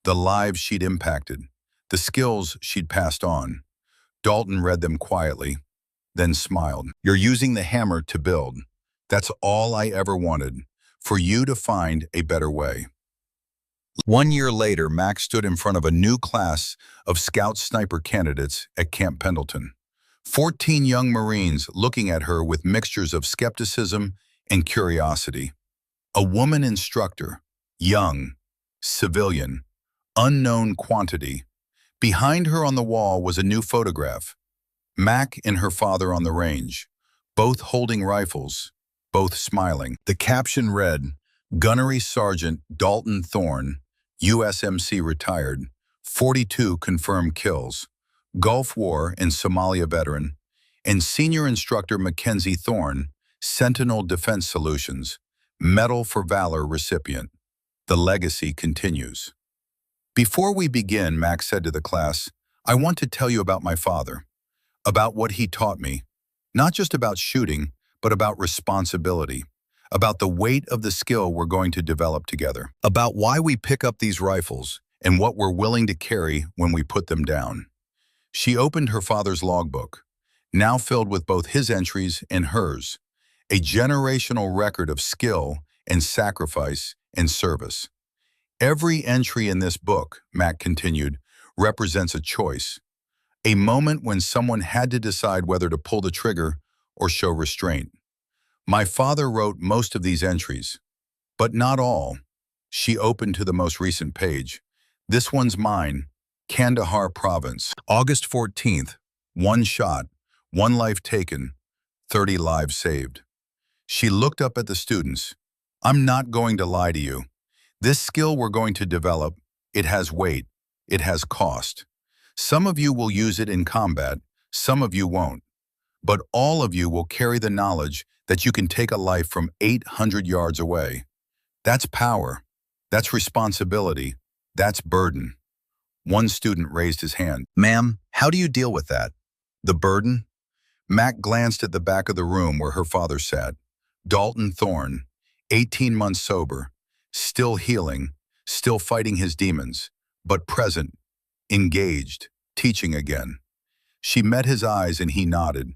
the lives she'd impacted, the skills she'd passed on. Dalton read them quietly, then smiled. You're using the hammer to build. That's all I ever wanted, for you to find a better way. 1 year later, Max stood in front of a new class of Scout sniper candidates at Camp Pendleton. 14 young Marines looking at her with mixtures of skepticism and curiosity. A woman instructor, young, civilian, unknown quantity. Behind her on the wall was a new photograph. Mac and her father on the range, both holding rifles, both smiling. The caption read, Gunnery Sergeant Dalton Thorne, USMC retired, 42 confirmed kills, Gulf War and Somalia veteran, and Senior Instructor Mackenzie Thorne, Sentinel Defense Solutions, Medal for Valor recipient. The legacy continues. Before we begin, Max said to the class, I want to tell you about my father, about what he taught me, not just about shooting, but about responsibility, about the weight of the skill we're going to develop together, about why we pick up these rifles and what we're willing to carry when we put them down. She opened her father's logbook, now filled with both his entries and hers, a generational record of skill and sacrifice and service. Every entry in this book, Mac continued, represents a choice, a moment when someone had to decide whether to pull the trigger or show restraint. My father wrote most of these entries, but not all. She opened to the most recent page. This one's mine, Kandahar Province. August 14th, one shot, one life taken, 30 lives saved. She looked up at the students. I'm not going to lie to you. This skill we're going to develop, it has weight, it has cost. Some of you will use it in combat, some of you won't. But all of you will carry the knowledge that you can take a life from 800 yards away. That's power. That's responsibility. That's burden. One student raised his hand. Ma'am, how do you deal with that? The burden? Mac glanced at the back of the room where her father sat. Dalton Thorne, 18 months sober, still healing, still fighting his demons, but present, engaged, teaching again. She met his eyes and he nodded.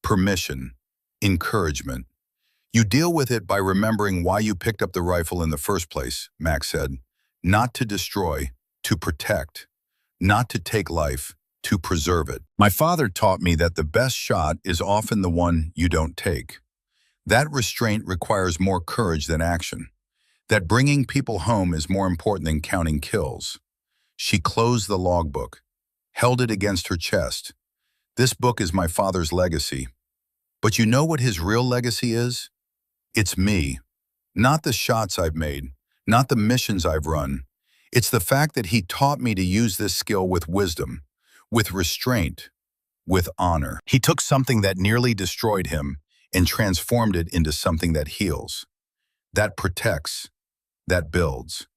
Permission, encouragement. You deal with it by remembering why you picked up the rifle in the first place, Mac said. Not to destroy, to protect. Not to take life, to preserve it. My father taught me that the best shot is often the one you don't take. That restraint requires more courage than action. That bringing people home is more important than counting kills. She closed the logbook, held it against her chest. This book is my father's legacy. But you know what his real legacy is? It's me. Not the shots I've made, not the missions I've run. It's the fact that he taught me to use this skill with wisdom, with restraint, with honor. He took something that nearly destroyed him and transformed it into something that heals, that protects, that builds.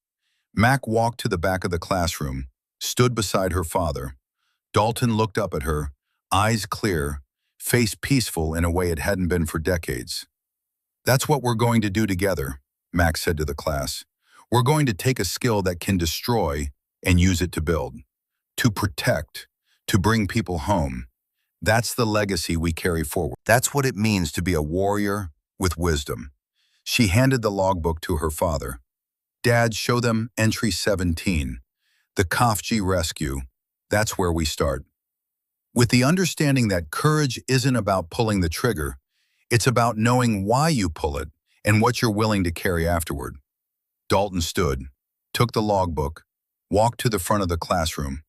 Mac walked to the back of the classroom, stood beside her father. Dalton looked up at her, eyes clear, face peaceful in a way it hadn't been for decades. That's what we're going to do together, Mac said to the class. We're going to take a skill that can destroy and use it to build, to protect, to bring people home. That's the legacy we carry forward. That's what it means to be a warrior with wisdom. She handed the logbook to her father. Dad, show them entry 17, the Kafji rescue. That's where we start. With the understanding that courage isn't about pulling the trigger, it's about knowing why you pull it and what you're willing to carry afterward. Dalton stood, took the logbook, walked to the front of the classroom.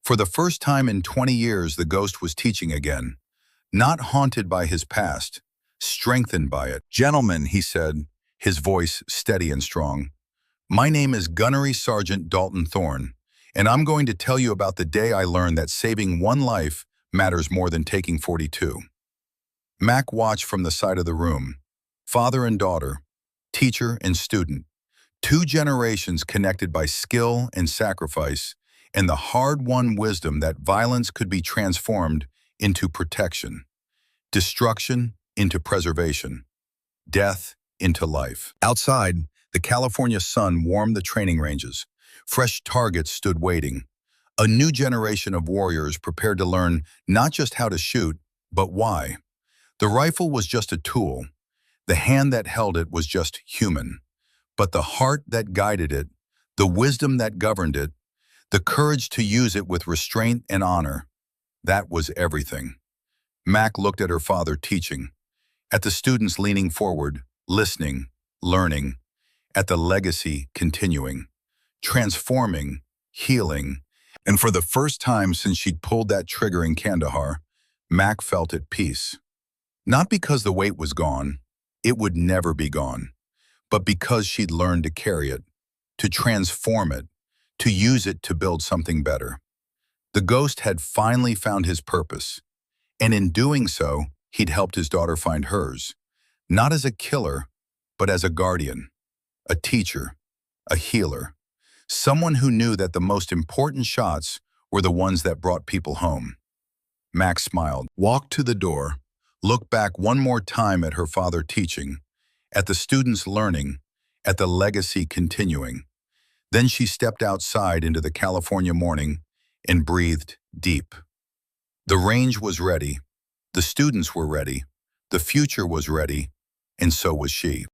For the first time in 20 years, the ghost was teaching again, not haunted by his past, strengthened by it. Gentlemen, he said, his voice steady and strong, my name is Gunnery Sergeant Dalton Thorne, and I'm going to tell you about the day I learned that saving one life matters more than taking 42. Mac watched from the side of the room, father and daughter, teacher and student, 2 generations connected by skill and sacrifice, and the hard-won wisdom that violence could be transformed into protection, destruction into preservation, death into life. Outside, the California sun warmed the training ranges. Fresh targets stood waiting. A new generation of warriors prepared to learn not just how to shoot, but why. The rifle was just a tool. The hand that held it was just human. But the heart that guided it, the wisdom that governed it, the courage to use it with restraint and honor, that was everything. Mac looked at her father teaching, at the students leaning forward, listening, learning, at the legacy continuing, transforming, healing, and for the first time since she'd pulled that trigger in Kandahar, Mac felt at peace. Not because the weight was gone, it would never be gone, but because she'd learned to carry it, to transform it, to use it to build something better. The ghost had finally found his purpose, and in doing so, he'd helped his daughter find hers, not as a killer, but as a guardian, a teacher, a healer, someone who knew that the most important shots were the ones that brought people home. Max smiled, walked to the door, looked back one more time at her father teaching, at the students learning, at the legacy continuing. Then she stepped outside into the California morning and breathed deep. The range was ready, the students were ready, the future was ready, and so was she.